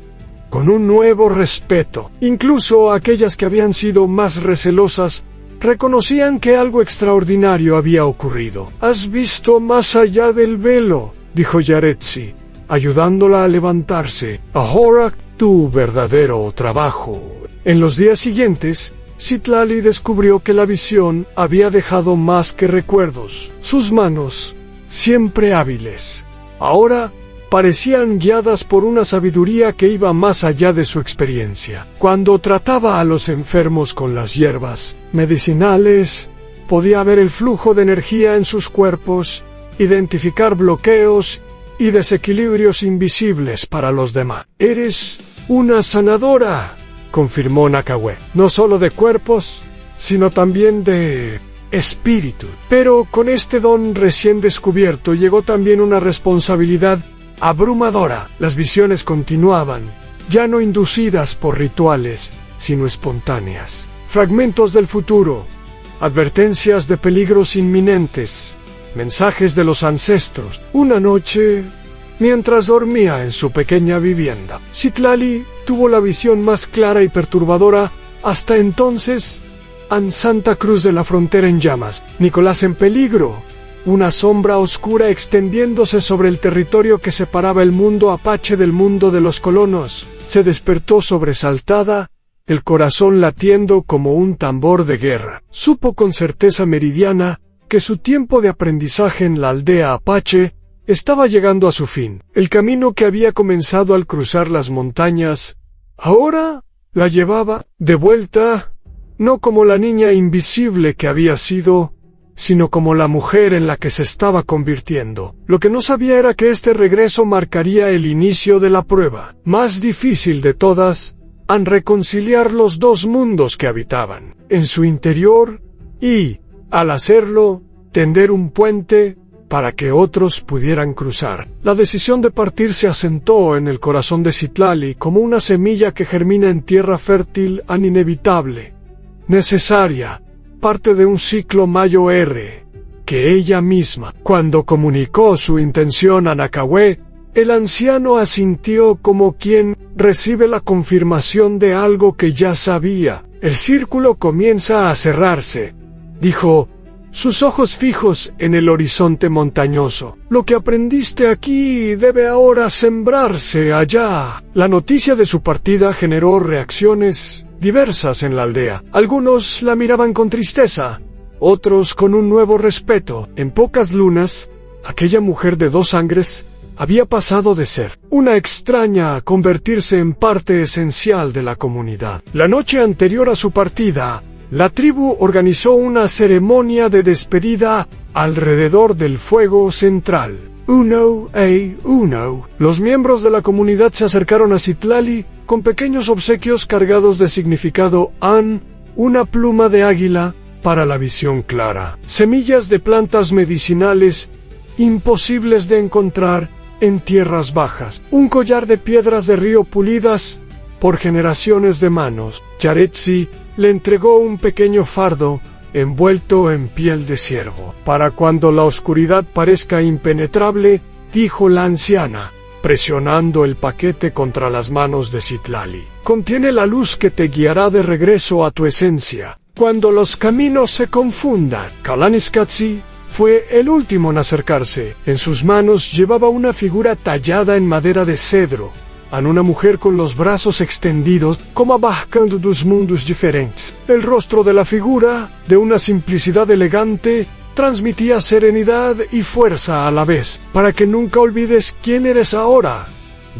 S1: con un nuevo respeto. Incluso aquellas que habían sido más recelosas reconocían que algo extraordinario había ocurrido. «Has visto más allá del velo», dijo Yaretsi, ayudándola a levantarse. «Ahora tu verdadero trabajo». En los días siguientes, Citlali descubrió que la visión había dejado más que recuerdos. Sus manos, siempre hábiles, ahora parecían guiadas por una sabiduría que iba más allá de su experiencia. Cuando trataba a los enfermos con las hierbas medicinales, podía ver el flujo de energía en sus cuerpos, identificar bloqueos y desequilibrios invisibles para los demás. «Eres una sanadora», confirmó Nakawe, «no solo de cuerpos, sino también de espíritu». Pero con este don recién descubierto llegó también una responsabilidad abrumadora. Las visiones continuaban, ya no inducidas por rituales, sino espontáneas. Fragmentos del futuro, advertencias de peligros inminentes, mensajes de los ancestros. Una noche, mientras dormía en su pequeña vivienda, Citlali tuvo la visión más clara y perturbadora hasta entonces. En Santa Cruz de la Frontera en llamas, Nicolás en peligro, una sombra oscura extendiéndose sobre el territorio que separaba el mundo apache del mundo de los colonos. Se despertó sobresaltada, el corazón latiendo como un tambor de guerra. Supo con certeza meridiana que su tiempo de aprendizaje en la aldea apache estaba llegando a su fin. El camino que había comenzado al cruzar las montañas, ahora la llevaba de vuelta, no como la niña invisible que había sido, sino como la mujer en la que se estaba convirtiendo. Lo que no sabía era que este regreso marcaría el inicio de la prueba, más difícil de todas, en reconciliar los dos mundos que habitaban en su interior y, al hacerlo, tender un puente para que otros pudieran cruzar. La decisión de partir se asentó en el corazón de Citlali como una semilla que germina en tierra fértil, inevitable, necesaria, parte de un ciclo mayor que ella misma. Cuando comunicó su intención a Nakawé, el anciano asintió como quien recibe la confirmación de algo que ya sabía. El círculo comienza a cerrarse, dijo, sus ojos fijos en el horizonte montañoso. Lo que aprendiste aquí debe ahora sembrarse allá. La noticia de su partida generó reacciones diversas en la aldea. Algunos la miraban con tristeza, otros con un nuevo respeto. En pocas lunas, aquella mujer de dos sangres había pasado de ser una extraña a convertirse en parte esencial de la comunidad. La noche anterior a su partida, la tribu organizó una ceremonia de despedida alrededor del fuego central. Uno a uno, los miembros de la comunidad se acercaron a Citlali con pequeños obsequios cargados de significado. Una pluma de águila para la visión clara, semillas de plantas medicinales imposibles de encontrar en tierras bajas, un collar de piedras de río pulidas por generaciones de manos. Yaretsi le entregó un pequeño fardo envuelto en piel de ciervo. Para cuando la oscuridad parezca impenetrable, dijo la anciana, presionando el paquete contra las manos de Citlali. Contiene la luz que te guiará de regreso a tu esencia. Cuando los caminos se confundan. Kalaniskatsi fue el último en acercarse. En sus manos llevaba una figura tallada en madera de cedro, en una mujer con los brazos extendidos, como abarcando dos mundos diferentes. El rostro de la figura, de una simplicidad elegante, transmitía serenidad y fuerza a la vez. Para que nunca olvides quién eres ahora,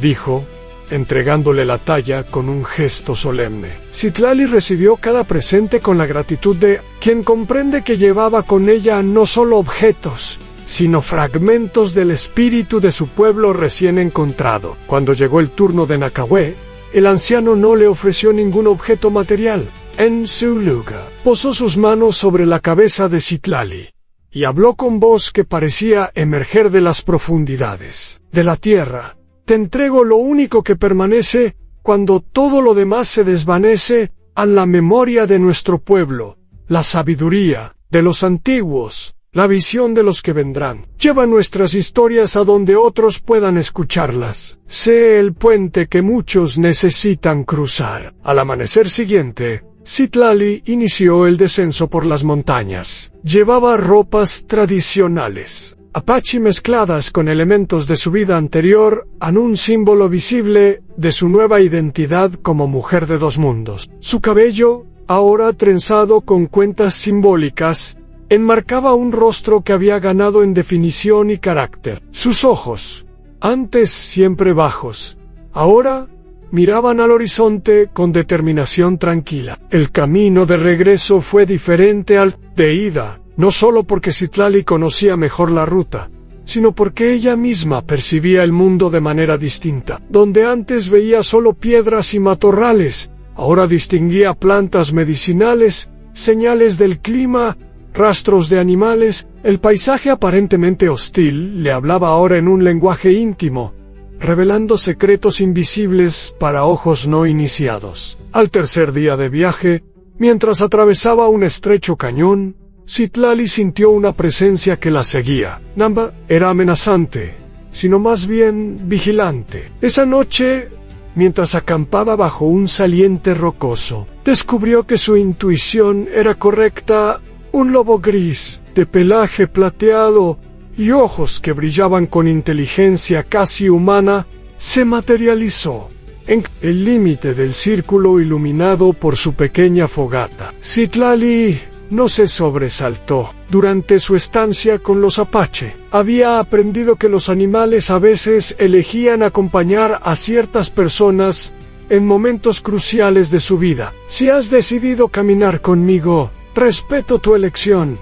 S1: dijo, entregándole la talla con un gesto solemne. Citlali recibió cada presente con la gratitud de quien comprende que llevaba con ella no solo objetos, sino fragmentos del espíritu de su pueblo recién encontrado. Cuando llegó el turno de Nakawé, el anciano no le ofreció ningún objeto material. En su lugar, posó sus manos sobre la cabeza de Citlali y habló con voz que parecía emerger de las profundidades de la tierra. Te entrego lo único que permanece cuando todo lo demás se desvanece, en la memoria de nuestro pueblo, la sabiduría de los antiguos, la visión de los que vendrán. Lleva nuestras historias a donde otros puedan escucharlas. Sé el puente que muchos necesitan cruzar. Al amanecer siguiente, Citlali inició el descenso por las montañas. Llevaba ropas tradicionales apache mezcladas con elementos de su vida anterior, en un símbolo visible de su nueva identidad como mujer de dos mundos. Su cabello, ahora trenzado con cuentas simbólicas, enmarcaba un rostro que había ganado en definición y carácter. Sus ojos, antes siempre bajos, ahora miraban al horizonte con determinación tranquila. El camino de regreso fue diferente al de ida, no solo porque Citlali conocía mejor la ruta, sino porque ella misma percibía el mundo de manera distinta. Donde antes veía solo piedras y matorrales, ahora distinguía plantas medicinales, señales del clima, rastros de animales. El paisaje aparentemente hostil le hablaba ahora en un lenguaje íntimo, revelando secretos invisibles para ojos no iniciados. Al tercer día de viaje, mientras atravesaba un estrecho cañón, Citlali sintió una presencia que la seguía. Namba era amenazante, sino más bien vigilante. Esa noche, mientras acampaba bajo un saliente rocoso, descubrió que su intuición era correcta Un lobo gris, de pelaje plateado y ojos que brillaban con inteligencia casi humana, se materializó en el límite del círculo iluminado por su pequeña fogata. Citlali no se sobresaltó. Durante su estancia con los Apache, había aprendido que los animales a veces elegían acompañar a ciertas personas en momentos cruciales de su vida. Si has decidido caminar conmigo, respeto tu elección,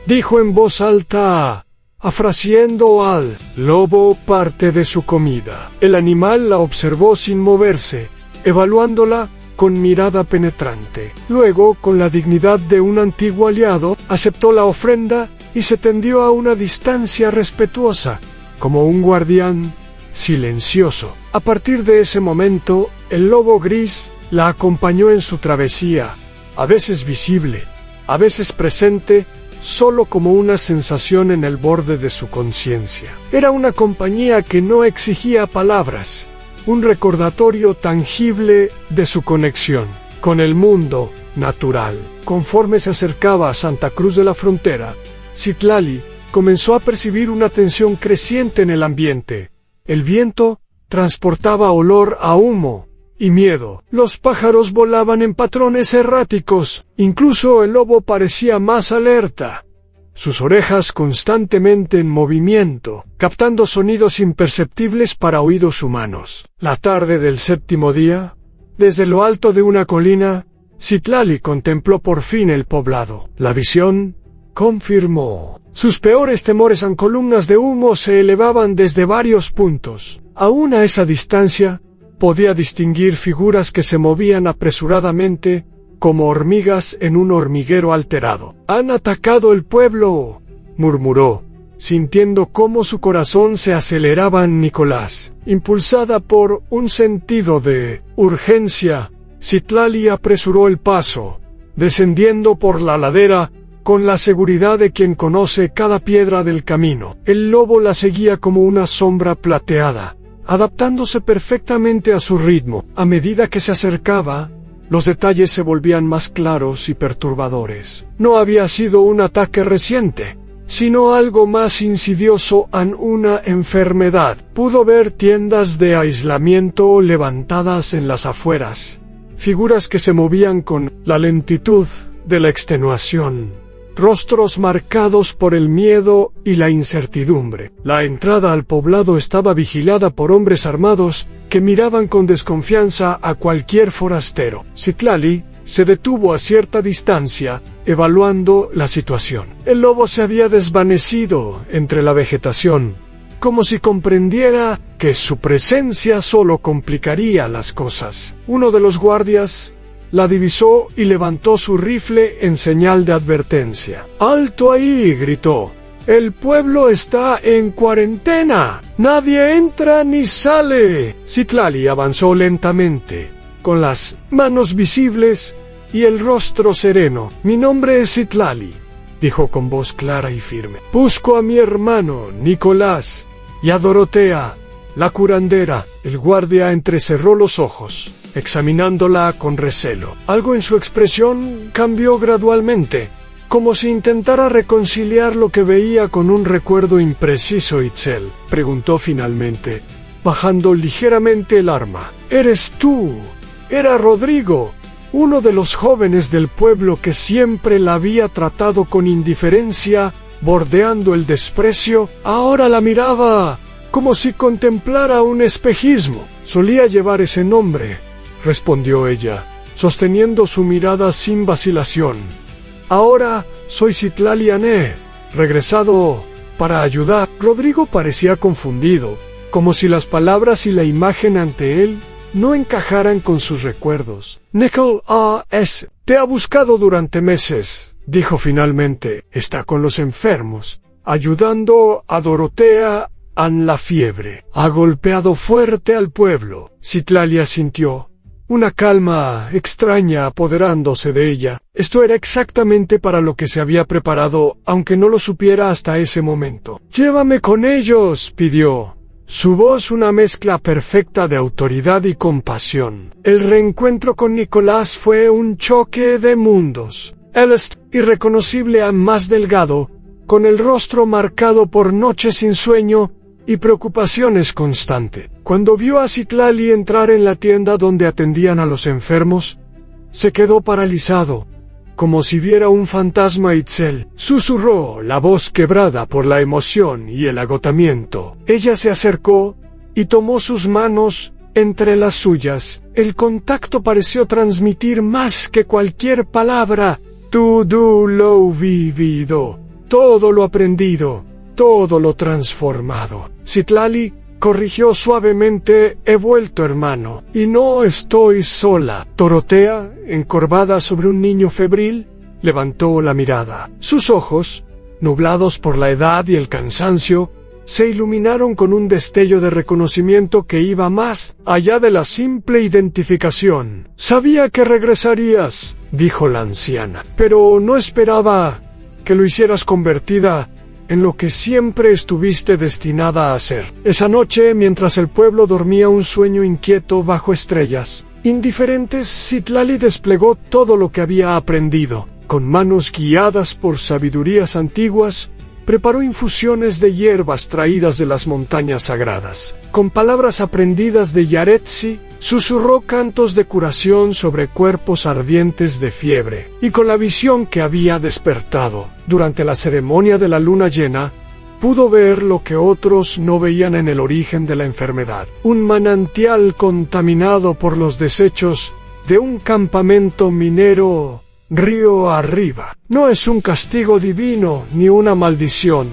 S1: dijo en voz alta, ofreciendo al lobo parte de su comida. El animal la observó sin moverse, evaluándola con mirada penetrante. Luego, con la dignidad de un antiguo aliado, aceptó la ofrenda y se tendió a una distancia respetuosa, como un guardián silencioso. A partir de ese momento, el lobo gris la acompañó en su travesía, a veces visible, a veces presente, solo como una sensación en el borde de su conciencia. Era una compañía que no exigía palabras, un recordatorio tangible de su conexión con el mundo natural. Conforme se acercaba a Santa Cruz de la Frontera, Citlali comenzó a percibir una tensión creciente en el ambiente. El viento transportaba olor a humo y miedo. Los pájaros volaban en patrones erráticos. Incluso el lobo parecía más alerta, sus orejas constantemente en movimiento, captando sonidos imperceptibles para oídos humanos. La tarde del séptimo día, desde lo alto de una colina, Citlali contempló por fin el poblado. La visión confirmó sus peores temores. Columnas de humo se elevaban desde varios puntos. Aún a esa distancia, podía distinguir figuras que se movían apresuradamente, como hormigas en un hormiguero alterado. «Han atacado el pueblo», murmuró, sintiendo cómo su corazón se aceleraba en Nicolás. Impulsada por un sentido de urgencia, Citlali apresuró el paso, descendiendo por la ladera, con la seguridad de quien conoce cada piedra del camino. El lobo la seguía como una sombra plateada, adaptándose perfectamente a su ritmo. A medida que se acercaba, los detalles se volvían más claros y perturbadores. No había sido un ataque reciente, sino algo más insidioso, una enfermedad. Pudo ver tiendas de aislamiento levantadas en las afueras, figuras que se movían con la lentitud de la extenuación, rostros marcados por el miedo y la incertidumbre. La entrada al poblado estaba vigilada por hombres armados que miraban con desconfianza a cualquier forastero. Citlali se detuvo a cierta distancia, evaluando la situación. El lobo se había desvanecido entre la vegetación, como si comprendiera que su presencia solo complicaría las cosas. Uno de los guardias la divisó y levantó su rifle en señal de advertencia. «¡Alto ahí!», gritó. «El pueblo está en cuarentena. Nadie entra ni sale». Citlali avanzó lentamente, con las manos visibles y el rostro sereno. «Mi nombre es Citlali», dijo con voz clara y firme. «Busco a mi hermano, Nicolás, y a Dorotea, la curandera». El guardia entrecerró los ojos, examinándola con recelo. Algo en su expresión cambió gradualmente, como si intentara reconciliar lo que veía con un recuerdo impreciso. «¿Itzel?», preguntó finalmente, bajando ligeramente el arma. «¿Eres tú?». Era Rodrigo, uno de los jóvenes del pueblo que siempre la había tratado con indiferencia, bordeando el desprecio. Ahora la miraba como si contemplara un espejismo. «Solía llevar ese nombre», respondió ella, sosteniendo su mirada sin vacilación. «Ahora soy Citlali Ané, regresado para ayudar». Rodrigo parecía confundido, como si las palabras y la imagen ante él no encajaran con sus recuerdos. «Nicolás te ha buscado durante meses», dijo finalmente. «Está con los enfermos, ayudando a Dorotea en la fiebre. Ha golpeado fuerte al pueblo». Citlali asintió, una calma extraña apoderándose de ella. Esto era exactamente para lo que se había preparado, aunque no lo supiera hasta ese momento. «Llévame con ellos», pidió, su voz una mezcla perfecta de autoridad y compasión. El reencuentro con Nicolás fue un choque de mundos. Él es irreconocible a más delgado, con el rostro marcado por noches sin sueño y preocupaciones constantes. Cuando vio a Citlali entrar en la tienda donde atendían a los enfermos, se quedó paralizado, como si viera un fantasma. Itzel, susurró, la voz quebrada por la emoción y el agotamiento. Ella se acercó y tomó sus manos entre las suyas. El contacto pareció transmitir más que cualquier palabra. Todo lo vivido, todo lo aprendido, todo lo transformado. Citlali corrigió suavemente, he vuelto, hermano, y no estoy sola. Dorotea, encorvada sobre un niño febril, levantó la mirada. Sus ojos, nublados por la edad y el cansancio, se iluminaron con un destello de reconocimiento que iba más allá de la simple identificación. Sabía que regresarías, dijo la anciana, pero no esperaba que lo hicieras convertida en lo que siempre estuviste destinada a ser. Esa noche, mientras el pueblo dormía un sueño inquieto bajo estrellas indiferentes, Citlali desplegó todo lo que había aprendido. Con manos guiadas por sabidurías antiguas, preparó infusiones de hierbas traídas de las montañas sagradas. Con palabras aprendidas de Yaretsi, susurró cantos de curación sobre cuerpos ardientes de fiebre. Y con la visión que había despertado durante la ceremonia de la luna llena, pudo ver lo que otros no veían en el origen de la enfermedad. Un manantial contaminado por los desechos de un campamento minero río arriba. No es un castigo divino ni una maldición,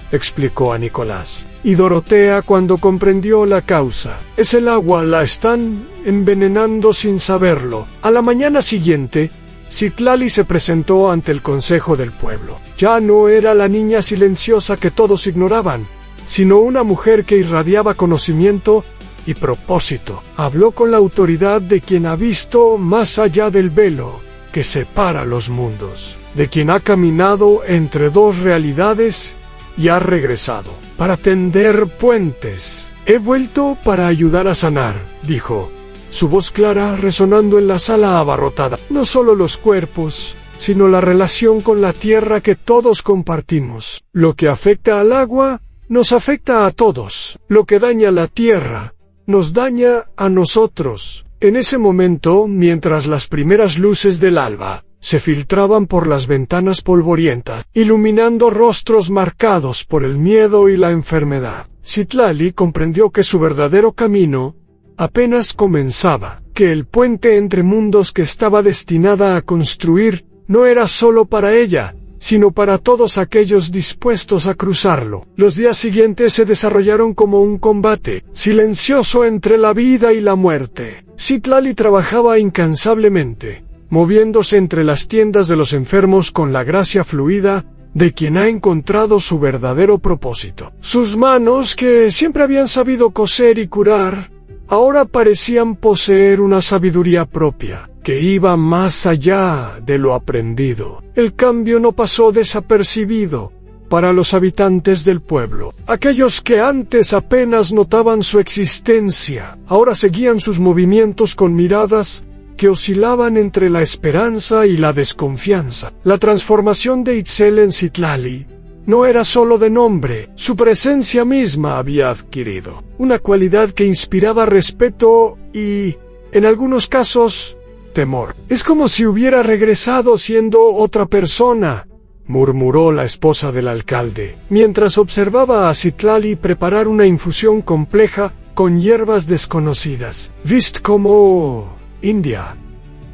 S1: explicó a Nicolás. Y Dorotea, cuando comprendió la causa, es el agua, la están envenenando sin saberlo. A la mañana siguiente, Citlali se presentó ante el consejo del pueblo. Ya no era la niña silenciosa que todos ignoraban, sino una mujer que irradiaba conocimiento y propósito. Habló con la autoridad de quien ha visto más allá del velo que separa los mundos, de quien ha caminado entre dos realidades y ha regresado para tender puentes. He vuelto para ayudar a sanar, dijo, su voz clara resonando en la sala abarrotada. No solo los cuerpos, sino la relación con la tierra que todos compartimos. Lo que afecta al agua, nos afecta a todos. Lo que daña la tierra, nos daña a nosotros. En ese momento, mientras las primeras luces del alba se filtraban por las ventanas polvorientas, iluminando rostros marcados por el miedo y la enfermedad, Citlali comprendió que su verdadero camino apenas comenzaba, que el puente entre mundos que estaba destinada a construir no era solo para ella, sino para todos aquellos dispuestos a cruzarlo. Los días siguientes se desarrollaron como un combate silencioso entre la vida y la muerte. Citlali trabajaba incansablemente, moviéndose entre las tiendas de los enfermos con la gracia fluida de quien ha encontrado su verdadero propósito. Sus manos, que siempre habían sabido coser y curar, ahora parecían poseer una sabiduría propia, que iba más allá de lo aprendido. El cambio no pasó desapercibido para los habitantes del pueblo. Aquellos que antes apenas notaban su existencia, ahora seguían sus movimientos con miradas que oscilaban entre la esperanza y la desconfianza. La transformación de Itzel en Citlali no era solo de nombre, su presencia misma había adquirido una cualidad que inspiraba respeto y, en algunos casos, temor. Es como si hubiera regresado siendo otra persona, murmuró la esposa del alcalde, mientras observaba a Citlali preparar una infusión compleja con hierbas desconocidas. Vist como India.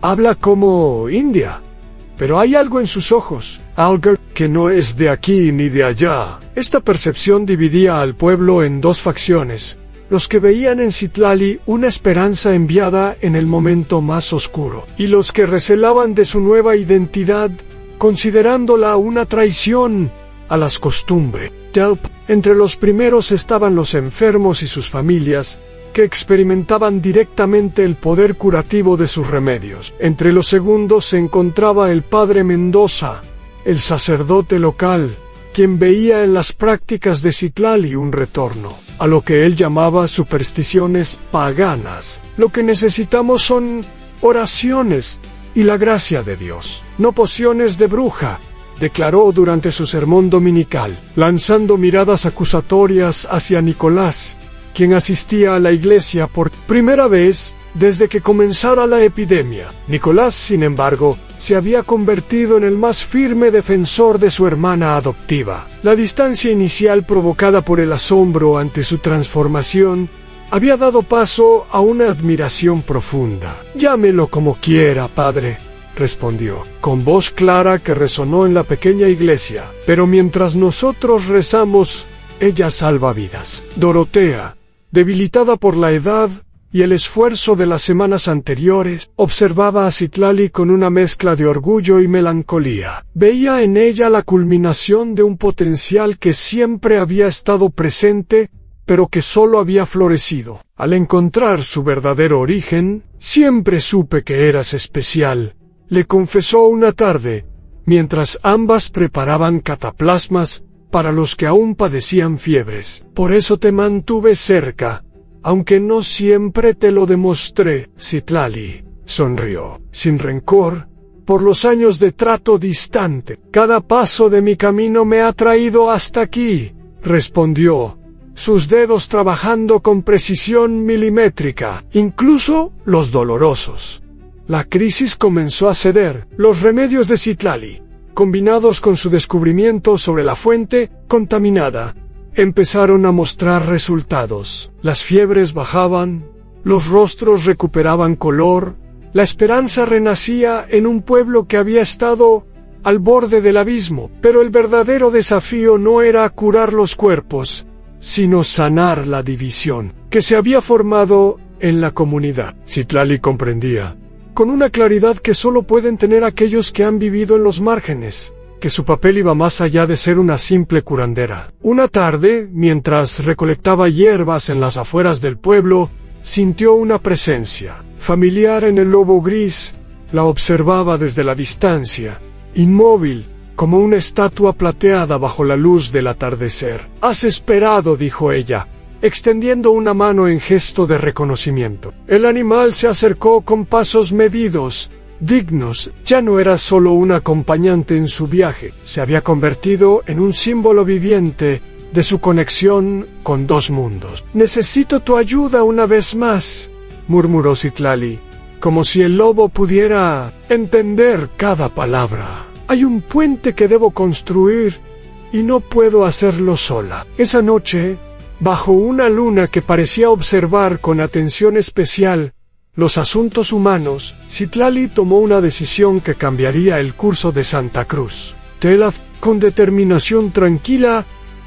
S1: Habla como India. Pero hay algo en sus ojos, algo que no es de aquí ni de allá. Esta percepción dividía al pueblo en dos facciones: los que veían en Citlali una esperanza enviada en el momento más oscuro, y los que recelaban de su nueva identidad, considerándola una traición a las costumbres. Entre los primeros estaban los enfermos y sus familias, que experimentaban directamente el poder curativo de sus remedios. Entre los segundos se encontraba el padre Mendoza, el sacerdote local, quien veía en las prácticas de Citlali un retorno a lo que él llamaba supersticiones paganas. Lo que necesitamos son oraciones, y la gracia de Dios, no pociones de bruja, declaró durante su sermón dominical, lanzando miradas acusatorias hacia Nicolás, quien asistía a la iglesia por primera vez desde que comenzara la epidemia. Nicolás, sin embargo, se había convertido en el más firme defensor de su hermana adoptiva. La distancia inicial provocada por el asombro ante su transformación había dado paso a una admiración profunda. «Llámelo como quiera, padre», respondió, con voz clara que resonó en la pequeña iglesia. «Pero mientras nosotros rezamos, ella salva vidas». Dorotea, debilitada por la edad y el esfuerzo de las semanas anteriores, observaba a Citlali con una mezcla de orgullo y melancolía. Veía en ella la culminación de un potencial que siempre había estado presente, pero que solo había florecido. Al encontrar su verdadero origen, «Siempre supe que eras especial», le confesó una tarde, mientras ambas preparaban cataplasmas para los que aún padecían fiebres. «Por eso te mantuve cerca, aunque no siempre te lo demostré». Citlali sonrió, sin rencor, por los años de trato distante. «Cada paso de mi camino me ha traído hasta aquí», respondió, sus dedos trabajando con precisión milimétrica, incluso los dolorosos. La crisis comenzó a ceder. Los remedios de Citlali, combinados con su descubrimiento sobre la fuente contaminada, empezaron a mostrar resultados. Las fiebres bajaban, los rostros recuperaban color, la esperanza renacía en un pueblo que había estado al borde del abismo. Pero el verdadero desafío no era curar los cuerpos, sino sanar la división que se había formado en la comunidad. Citlali comprendía, con una claridad que solo pueden tener aquellos que han vivido en los márgenes, que su papel iba más allá de ser una simple curandera. Una tarde, mientras recolectaba hierbas en las afueras del pueblo, sintió una presencia familiar en el lobo gris. La observaba desde la distancia, inmóvil, como una estatua plateada bajo la luz del atardecer. «Has esperado», dijo ella, extendiendo una mano en gesto de reconocimiento. El animal se acercó con pasos medidos, dignos. Ya no era solo un acompañante en su viaje, se había convertido en un símbolo viviente de su conexión con dos mundos. «Necesito tu ayuda una vez más», murmuró Citlali, como si el lobo pudiera entender cada palabra. «Hay un puente que debo construir y no puedo hacerlo sola». Esa noche, bajo una luna que parecía observar con atención especial los asuntos humanos, Citlali tomó una decisión que cambiaría el curso de Santa Cruz. Telaf, con determinación tranquila,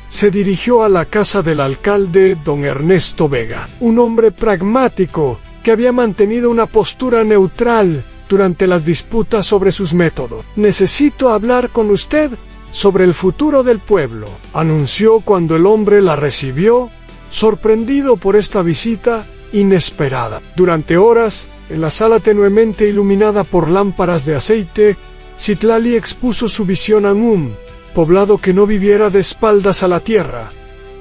S1: se dirigió a la casa del alcalde don Ernesto Vega, un hombre pragmático que había mantenido una postura neutral durante las disputas sobre sus métodos. «Necesito hablar con usted sobre el futuro del pueblo», anunció cuando el hombre la recibió, sorprendido por esta visita inesperada. Durante horas, en la sala tenuemente iluminada por lámparas de aceite, Citlali expuso su visión a un poblado que no viviera de espaldas a la tierra,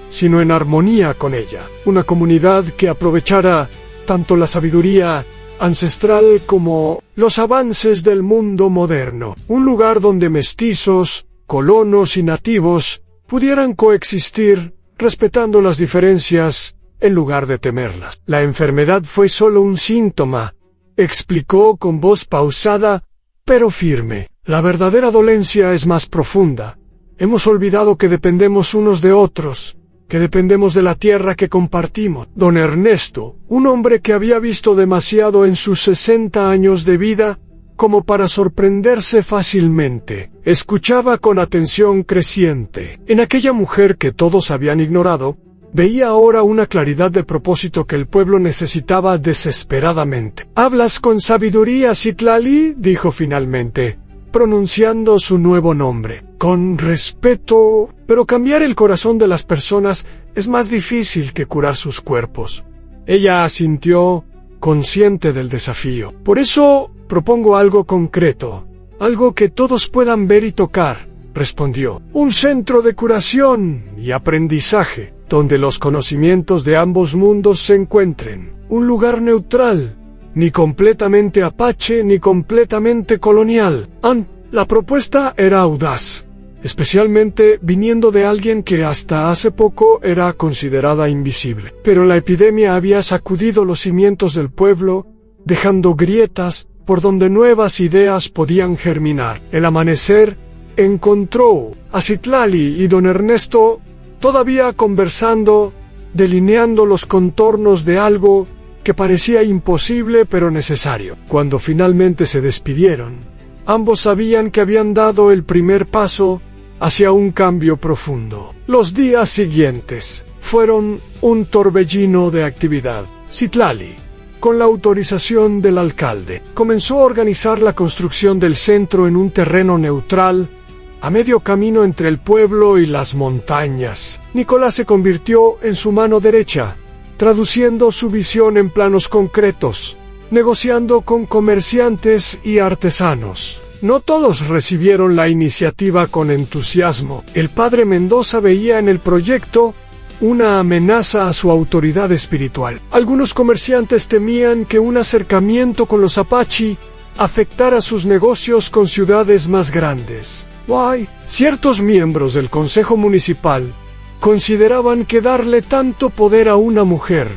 S1: sino en armonía con ella. Una comunidad que aprovechara tanto la sabiduría ancestral como los avances del mundo moderno. Un lugar donde mestizos, colonos y nativos pudieran coexistir, respetando las diferencias en lugar de temerlas. «La enfermedad fue solo un síntoma», explicó con voz pausada, pero firme. «La verdadera dolencia es más profunda. Hemos olvidado que dependemos unos de otros, que dependemos de la tierra que compartimos». Don Ernesto, un hombre que había visto demasiado en sus 60 años de vida, como para sorprenderse fácilmente, escuchaba con atención creciente. En aquella mujer que todos habían ignorado, veía ahora una claridad de propósito que el pueblo necesitaba desesperadamente. «Hablas con sabiduría, Citlali», dijo finalmente, pronunciando su nuevo nombre. «Con respeto, pero cambiar el corazón de las personas es más difícil que curar sus cuerpos». Ella asintió, consciente del desafío. «Por eso propongo algo concreto, algo que todos puedan ver y tocar», respondió. «Un centro de curación y aprendizaje, donde los conocimientos de ambos mundos se encuentren. Un lugar neutral, ni completamente apache ni completamente colonial. La propuesta era audaz, especialmente viniendo de alguien que hasta hace poco era considerada invisible. Pero la epidemia había sacudido los cimientos del pueblo, dejando grietas por donde nuevas ideas podían germinar. El amanecer encontró a Citlali y don Ernesto todavía conversando, delineando los contornos de algo que parecía imposible pero necesario. Cuando finalmente se despidieron, ambos sabían que habían dado el primer paso hacia un cambio profundo. Los días siguientes fueron un torbellino de actividad. Citlali, con la autorización del alcalde, comenzó a organizar la construcción del centro en un terreno neutral, a medio camino entre el pueblo y las montañas. Nicolás se convirtió en su mano derecha, traduciendo su visión en planos concretos, negociando con comerciantes y artesanos. No todos recibieron la iniciativa con entusiasmo. El padre Mendoza veía en el proyecto una amenaza a su autoridad espiritual. Algunos comerciantes temían que un acercamiento con los Apache afectara sus negocios con ciudades más grandes. Ciertos miembros del Consejo Municipal consideraban que darle tanto poder a una mujer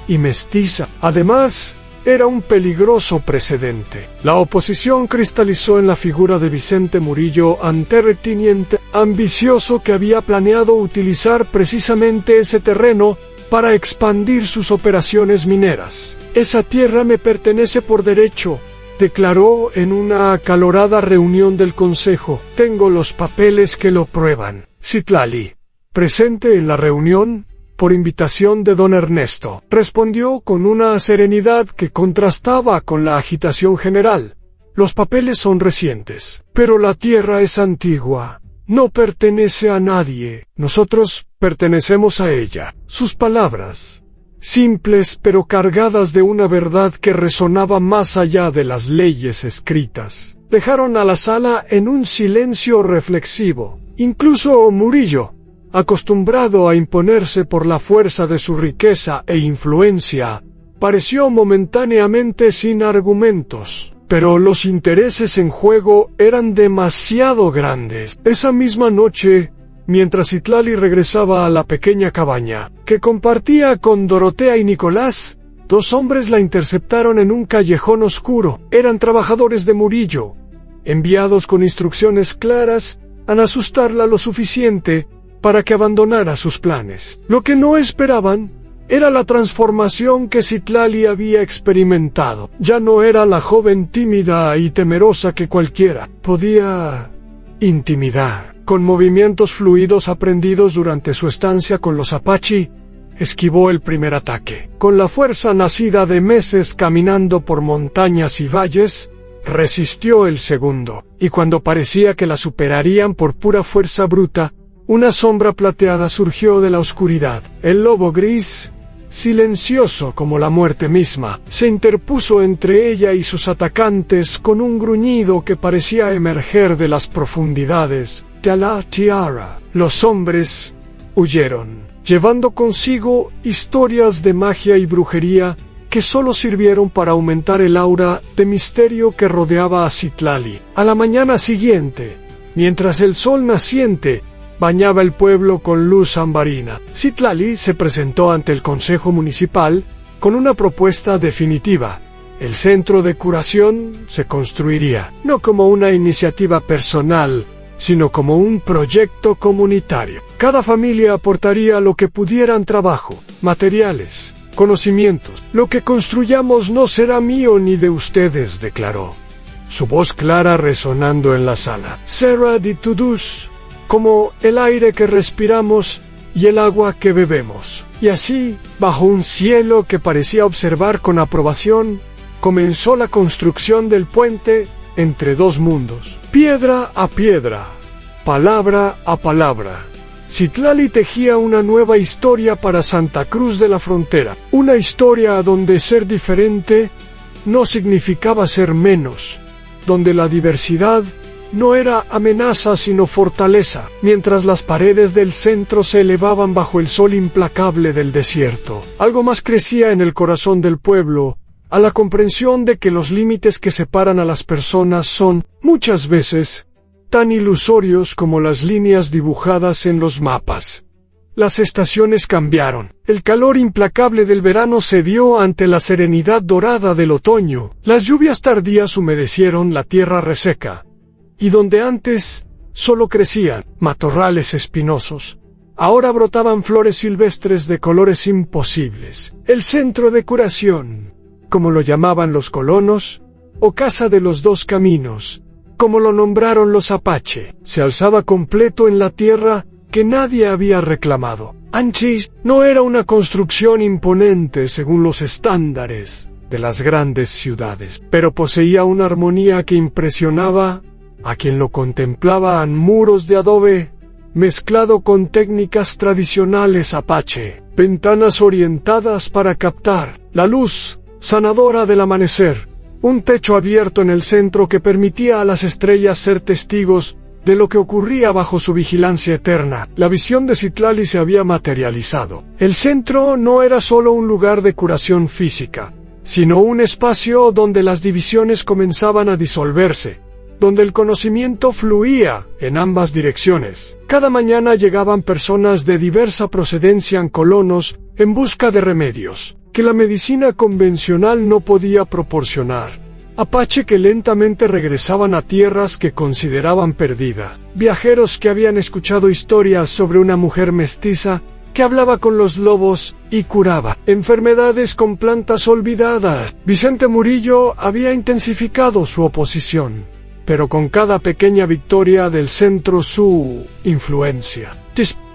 S1: y mestiza, además, era un peligroso precedente. La oposición cristalizó en la figura de Vicente Murillo, terrateniente ambicioso que había planeado utilizar precisamente ese terreno para expandir sus operaciones mineras. «Esa tierra me pertenece por derecho», declaró en una acalorada reunión del consejo. «Tengo los papeles que lo prueban». Citlali, presente en la reunión, por invitación de don Ernesto, respondió con una serenidad que contrastaba con la agitación general. «Los papeles son recientes, pero la tierra es antigua. No pertenece a nadie. Nosotros pertenecemos a ella». Sus palabras, simples pero cargadas de una verdad que resonaba más allá de las leyes escritas, dejaron a la sala en un silencio reflexivo. Incluso Murillo, acostumbrado a imponerse por la fuerza de su riqueza e influencia, pareció momentáneamente sin argumentos. Pero los intereses en juego eran demasiado grandes. Esa misma noche, mientras Citlali regresaba a la pequeña cabaña que compartía con Dorotea y Nicolás, dos hombres la interceptaron en un callejón oscuro. Eran trabajadores de Murillo, enviados con instrucciones claras a asustarla lo suficiente para que abandonara sus planes. Lo que no esperaban era la transformación que Citlali había experimentado. Ya no era la joven tímida y temerosa que cualquiera podía intimidar. Con movimientos fluidos aprendidos durante su estancia con los Apache, esquivó el primer ataque. Con la fuerza nacida de meses caminando por montañas y valles, resistió el segundo. Y cuando parecía que la superarían por pura fuerza bruta, una sombra plateada surgió de la oscuridad. El lobo gris, silencioso como la muerte misma, se interpuso entre ella y sus atacantes con un gruñido que parecía emerger de las profundidades de la tierra. Los hombres huyeron, llevando consigo historias de magia y brujería que solo sirvieron para aumentar el aura de misterio que rodeaba a Citlali. A la mañana siguiente, mientras el sol naciente bañaba el pueblo con luz ambarina, Citlali se presentó ante el Consejo Municipal con una propuesta definitiva. El centro de curación se construiría, no como una iniciativa personal, sino como un proyecto comunitario. Cada familia aportaría lo que pudieran: trabajo, materiales, conocimientos. «Lo que construyamos no será mío ni de ustedes», declaró, su voz clara resonando en la sala. «Será de todos, como el aire que respiramos y el agua que bebemos». Y así, bajo un cielo que parecía observar con aprobación, comenzó la construcción del puente entre dos mundos. Piedra a piedra, palabra a palabra, Citlali tejía una nueva historia para Santa Cruz de la Frontera. Una historia donde ser diferente no significaba ser menos, donde la diversidad no era amenaza sino fortaleza. Mientras las paredes del centro se elevaban bajo el sol implacable del desierto, algo más crecía en el corazón del pueblo, a la comprensión de que los límites que separan a las personas son, muchas veces, tan ilusorios como las líneas dibujadas en los mapas. Las estaciones cambiaron. El calor implacable del verano cedió ante la serenidad dorada del otoño. Las lluvias tardías humedecieron la tierra reseca. Y donde antes solo crecían matorrales espinosos, ahora brotaban flores silvestres de colores imposibles. El centro de curación, como lo llamaban los colonos, o Casa de los Dos Caminos, como lo nombraron los Apache, se alzaba completo en la tierra que nadie había reclamado. Anchis no era una construcción imponente según los estándares de las grandes ciudades, pero poseía una armonía que impresionaba a quien lo contemplaba. En muros de adobe, mezclado con técnicas tradicionales apache, ventanas orientadas para captar la luz sanadora del amanecer, un techo abierto en el centro que permitía a las estrellas ser testigos de lo que ocurría bajo su vigilancia eterna. La visión de Citlali se había materializado. El centro no era solo un lugar de curación física, sino un espacio donde las divisiones comenzaban a disolverse, donde el conocimiento fluía en ambas direcciones. Cada mañana llegaban personas de diversa procedencia en colonos en busca de remedios que la medicina convencional no podía proporcionar. Apache que lentamente regresaban a tierras que consideraban perdidas. Viajeros que habían escuchado historias sobre una mujer mestiza que hablaba con los lobos y curaba enfermedades con plantas olvidadas. Vicente Murillo había intensificado su oposición, pero con cada pequeña victoria del centro su influencia.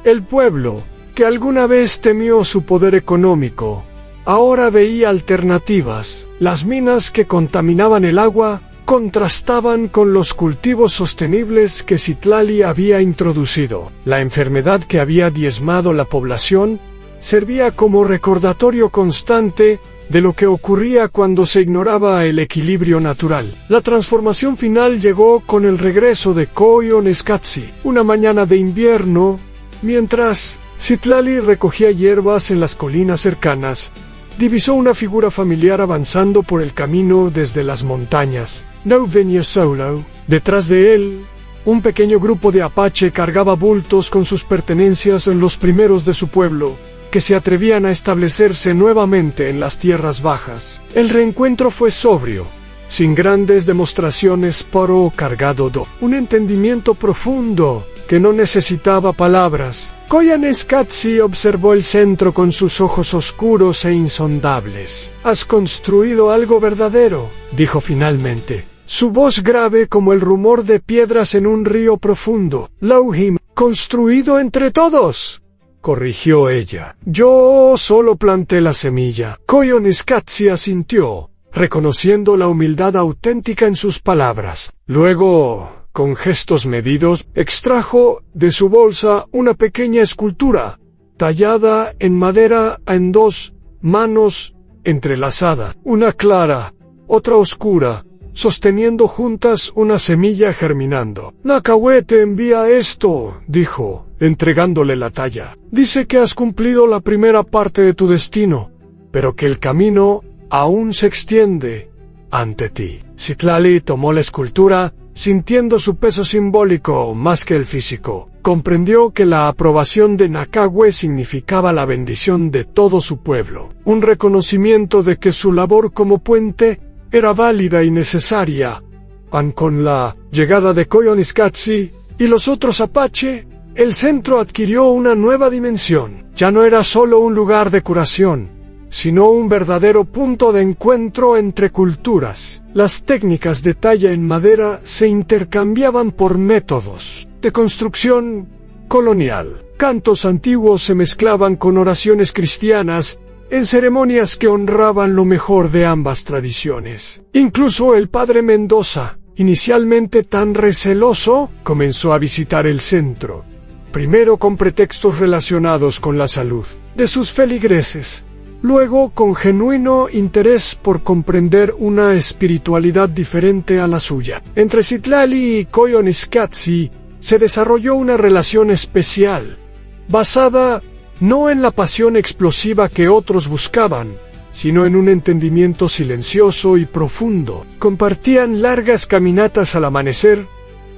S1: El pueblo, que alguna vez temió su poder económico, ahora veía alternativas. Las minas que contaminaban el agua contrastaban con los cultivos sostenibles que Citlali había introducido. La enfermedad que había diezmado la población servía como recordatorio constante de lo que ocurría cuando se ignoraba el equilibrio natural. La transformación final llegó con el regreso de Koyaanisqatsi. Una mañana de invierno, mientras Citlali recogía hierbas en las colinas cercanas, divisó una figura familiar avanzando por el camino desde las montañas. No venía solo. Detrás de él, un pequeño grupo de Apache cargaba bultos con sus pertenencias en los primeros de su pueblo, que se atrevían a establecerse nuevamente en las tierras bajas. El reencuentro fue sobrio, sin grandes demostraciones, pero cargado de un entendimiento profundo que no necesitaba palabras. Koyaanisqatsi observó el centro con sus ojos oscuros e insondables. «Has construido algo verdadero», dijo finalmente, su voz grave como el rumor de piedras en un río profundo. «Lohim, construido entre todos», corrigió ella. «Yo solo planté la semilla». Koyaanisqatsi asintió, reconociendo la humildad auténtica en sus palabras. Luego, con gestos medidos, extrajo de su bolsa una pequeña escultura, tallada en madera en dos manos entrelazadas, una clara, otra oscura, sosteniendo juntas una semilla germinando. «Nakawe te envía esto», dijo, entregándole la talla. «Dice que has cumplido la primera parte de tu destino, pero que el camino aún se extiende ante ti». Citlali tomó la escultura, sintiendo su peso simbólico más que el físico. Comprendió que la aprobación de Nakawe significaba la bendición de todo su pueblo, un reconocimiento de que su labor como puente era válida y necesaria. Con la llegada de Koyaanisqatsi y los otros Apache, el centro adquirió una nueva dimensión. Ya no era solo un lugar de curación, sino un verdadero punto de encuentro entre culturas. Las técnicas de talla en madera se intercambiaban por métodos de construcción colonial. Cantos antiguos se mezclaban con oraciones cristianas en ceremonias que honraban lo mejor de ambas tradiciones. Incluso el padre Mendoza, inicialmente tan receloso, comenzó a visitar el centro, primero con pretextos relacionados con la salud de sus feligreses, luego con genuino interés por comprender una espiritualidad diferente a la suya. Entre Citlali y Koyaanisqatsi se desarrolló una relación especial, basada no en la pasión explosiva que otros buscaban, sino en un entendimiento silencioso y profundo. Compartían largas caminatas al amanecer,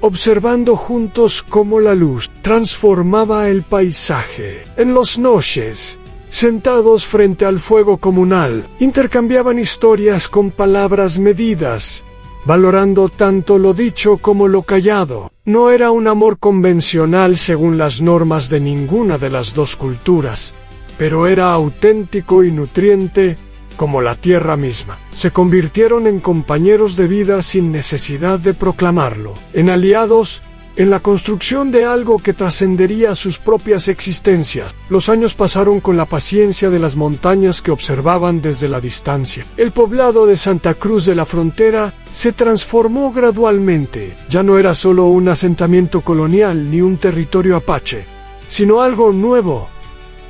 S1: observando juntos cómo la luz transformaba el paisaje. En las noches, sentados frente al fuego comunal, intercambiaban historias con palabras medidas, valorando tanto lo dicho como lo callado. No era un amor convencional según las normas de ninguna de las dos culturas, pero era auténtico y nutriente como la tierra misma. Se convirtieron en compañeros de vida sin necesidad de proclamarlo, en aliados en la construcción de algo que trascendería sus propias existencias. Los años pasaron con la paciencia de las montañas que observaban desde la distancia. El poblado de Santa Cruz de la Frontera se transformó gradualmente. Ya no era solo un asentamiento colonial ni un territorio apache, sino algo nuevo,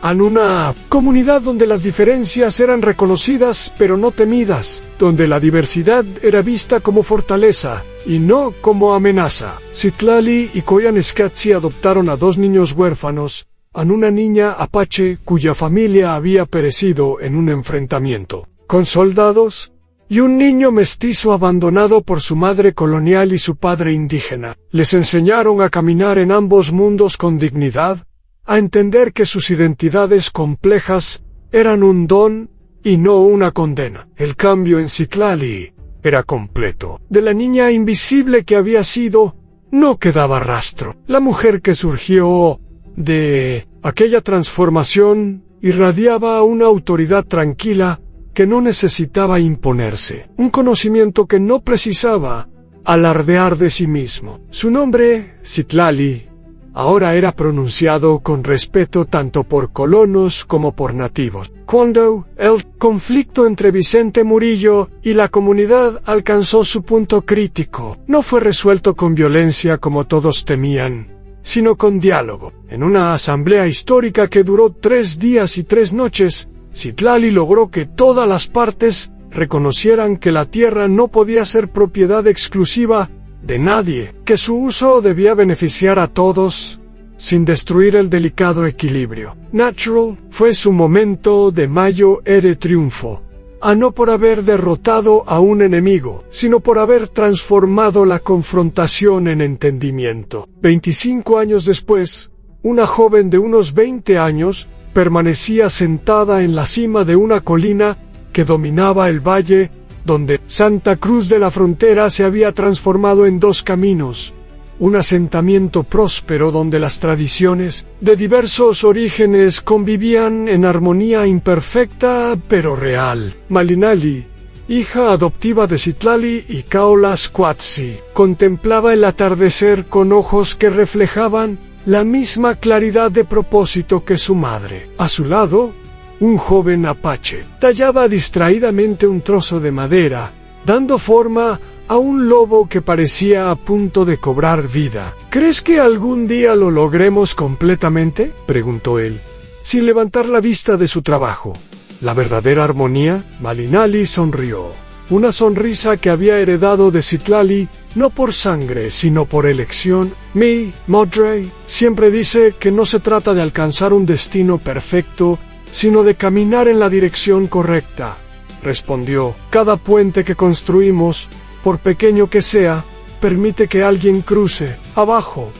S1: en una comunidad donde las diferencias eran reconocidas pero no temidas, donde la diversidad era vista como fortaleza y no como amenaza. Citlali y Coyanescatzi adoptaron a 2 niños huérfanos, a una niña apache cuya familia había perecido en un enfrentamiento con soldados, y un niño mestizo abandonado por su madre colonial y su padre indígena. Les enseñaron a caminar en ambos mundos con dignidad, a entender que sus identidades complejas eran un don y no una condena. El cambio en Citlali era completo. De la niña invisible que había sido, no quedaba rastro. La mujer que surgió de aquella transformación irradiaba una autoridad tranquila que no necesitaba imponerse, un conocimiento que no precisaba alardear de sí mismo. Su nombre, Citlali, ahora era pronunciado con respeto tanto por colonos como por nativos. Cuando el conflicto entre Vicente Murillo y la comunidad alcanzó su punto crítico, no fue resuelto con violencia como todos temían, sino con diálogo. En una asamblea histórica que duró 3 días y 3 noches, Citlali logró que todas las partes reconocieran que la tierra no podía ser propiedad exclusiva de nadie, que su uso debía beneficiar a todos, sin destruir el delicado equilibrio. Natural fue su momento de mayo de triunfo, no por haber derrotado a un enemigo, sino por haber transformado la confrontación en entendimiento. 25 años después, una joven de unos 20 años permanecía sentada en la cima de una colina que dominaba el valle, donde Santa Cruz de la Frontera se había transformado en 2 caminos, un asentamiento próspero donde las tradiciones de diversos orígenes convivían en armonía imperfecta pero real. Malinali, hija adoptiva de Citlali y Coyanescatzi, contemplaba el atardecer con ojos que reflejaban la misma claridad de propósito que su madre. A su lado, un joven apache tallaba distraídamente un trozo de madera, dando forma a un lobo que parecía a punto de cobrar vida. ¿Crees que algún día lo logremos completamente?, preguntó él, sin levantar la vista de su trabajo. ¿La verdadera armonía? Malinali sonrió, una sonrisa que había heredado de Citlali, no por sangre, sino por elección. Mi madre siempre dice que no se trata de alcanzar un destino perfecto, sino de caminar en la dirección correcta, respondió. Cada puente que construimos, por pequeño que sea, permite que alguien cruce. Abajo,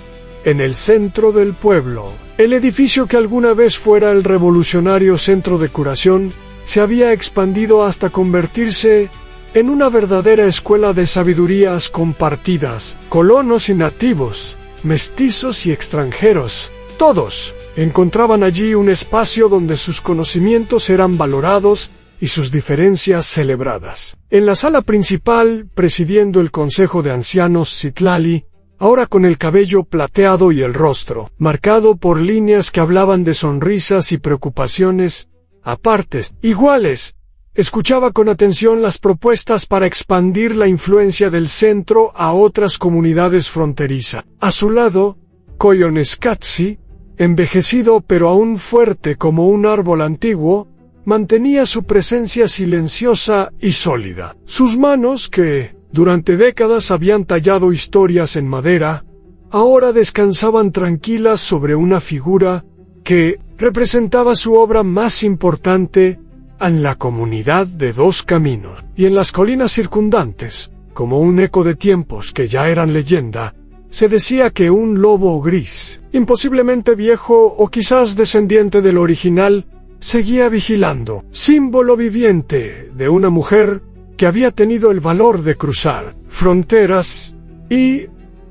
S1: en el centro del pueblo, el edificio que alguna vez fuera el revolucionario centro de curación, se había expandido hasta convertirse en una verdadera escuela de sabidurías compartidas. Colonos y nativos, mestizos y extranjeros, todos encontraban allí un espacio donde sus conocimientos eran valorados y sus diferencias celebradas. En la sala principal, presidiendo el consejo de ancianos, Citlali, ahora con el cabello plateado y el rostro marcado por líneas que hablaban de sonrisas y preocupaciones apartes, iguales, escuchaba con atención las propuestas para expandir la influencia del centro a otras comunidades fronterizas. A su lado, Coyanescatzi, envejecido pero aún fuerte como un árbol antiguo, mantenía su presencia silenciosa y sólida. Sus manos, que durante décadas habían tallado historias en madera, ahora descansaban tranquilas sobre una figura que representaba su obra más importante, en la comunidad de Dos Caminos, y en las colinas circundantes, como un eco de tiempos que ya eran leyenda, se decía que un lobo gris, imposiblemente viejo o quizás descendiente del original, seguía vigilando, símbolo viviente de una mujer que había tenido el valor de cruzar fronteras y,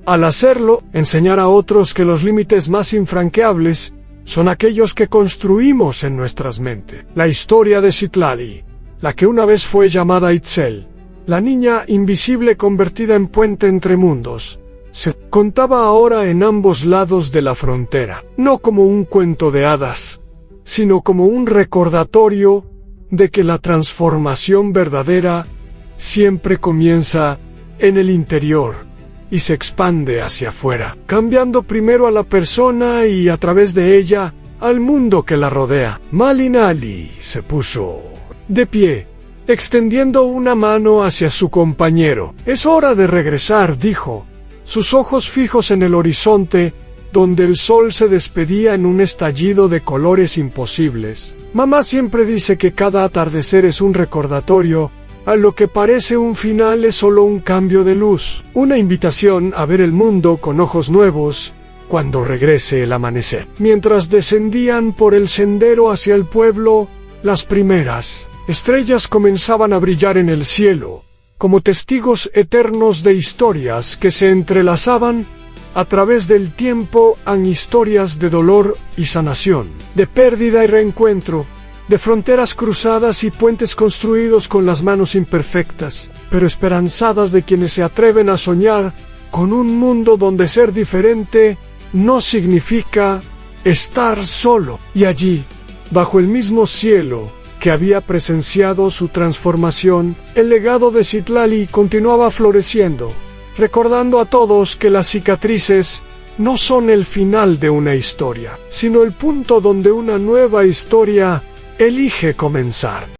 S1: al hacerlo, enseñar a otros que los límites más infranqueables son aquellos que construimos en nuestras mentes. La historia de Citlali, la que una vez fue llamada Itzel, la niña invisible convertida en puente entre mundos, se contaba ahora en ambos lados de la frontera, no como un cuento de hadas, sino como un recordatorio de que la transformación verdadera siempre comienza en el interior y se expande hacia afuera, cambiando primero a la persona y a través de ella al mundo que la rodea. Malin Ali se puso de pie, extendiendo una mano hacia su compañero. «Es hora de regresar», dijo, sus ojos fijos en el horizonte, donde el sol se despedía en un estallido de colores imposibles. Mamá siempre dice que cada atardecer es un recordatorio, a lo que parece un final es solo un cambio de luz, una invitación a ver el mundo con ojos nuevos, cuando regrese el amanecer. Mientras descendían por el sendero hacia el pueblo, las primeras estrellas comenzaban a brillar en el cielo, como testigos eternos de historias que se entrelazaban a través del tiempo en historias de dolor y sanación, de pérdida y reencuentro, de fronteras cruzadas y puentes construidos con las manos imperfectas, pero esperanzadas de quienes se atreven a soñar con un mundo donde ser diferente no significa estar solo. Y allí, bajo el mismo cielo que había presenciado su transformación, el legado de Citlali continuaba floreciendo, recordando a todos que las cicatrices no son el final de una historia, sino el punto donde una nueva historia elige comenzar.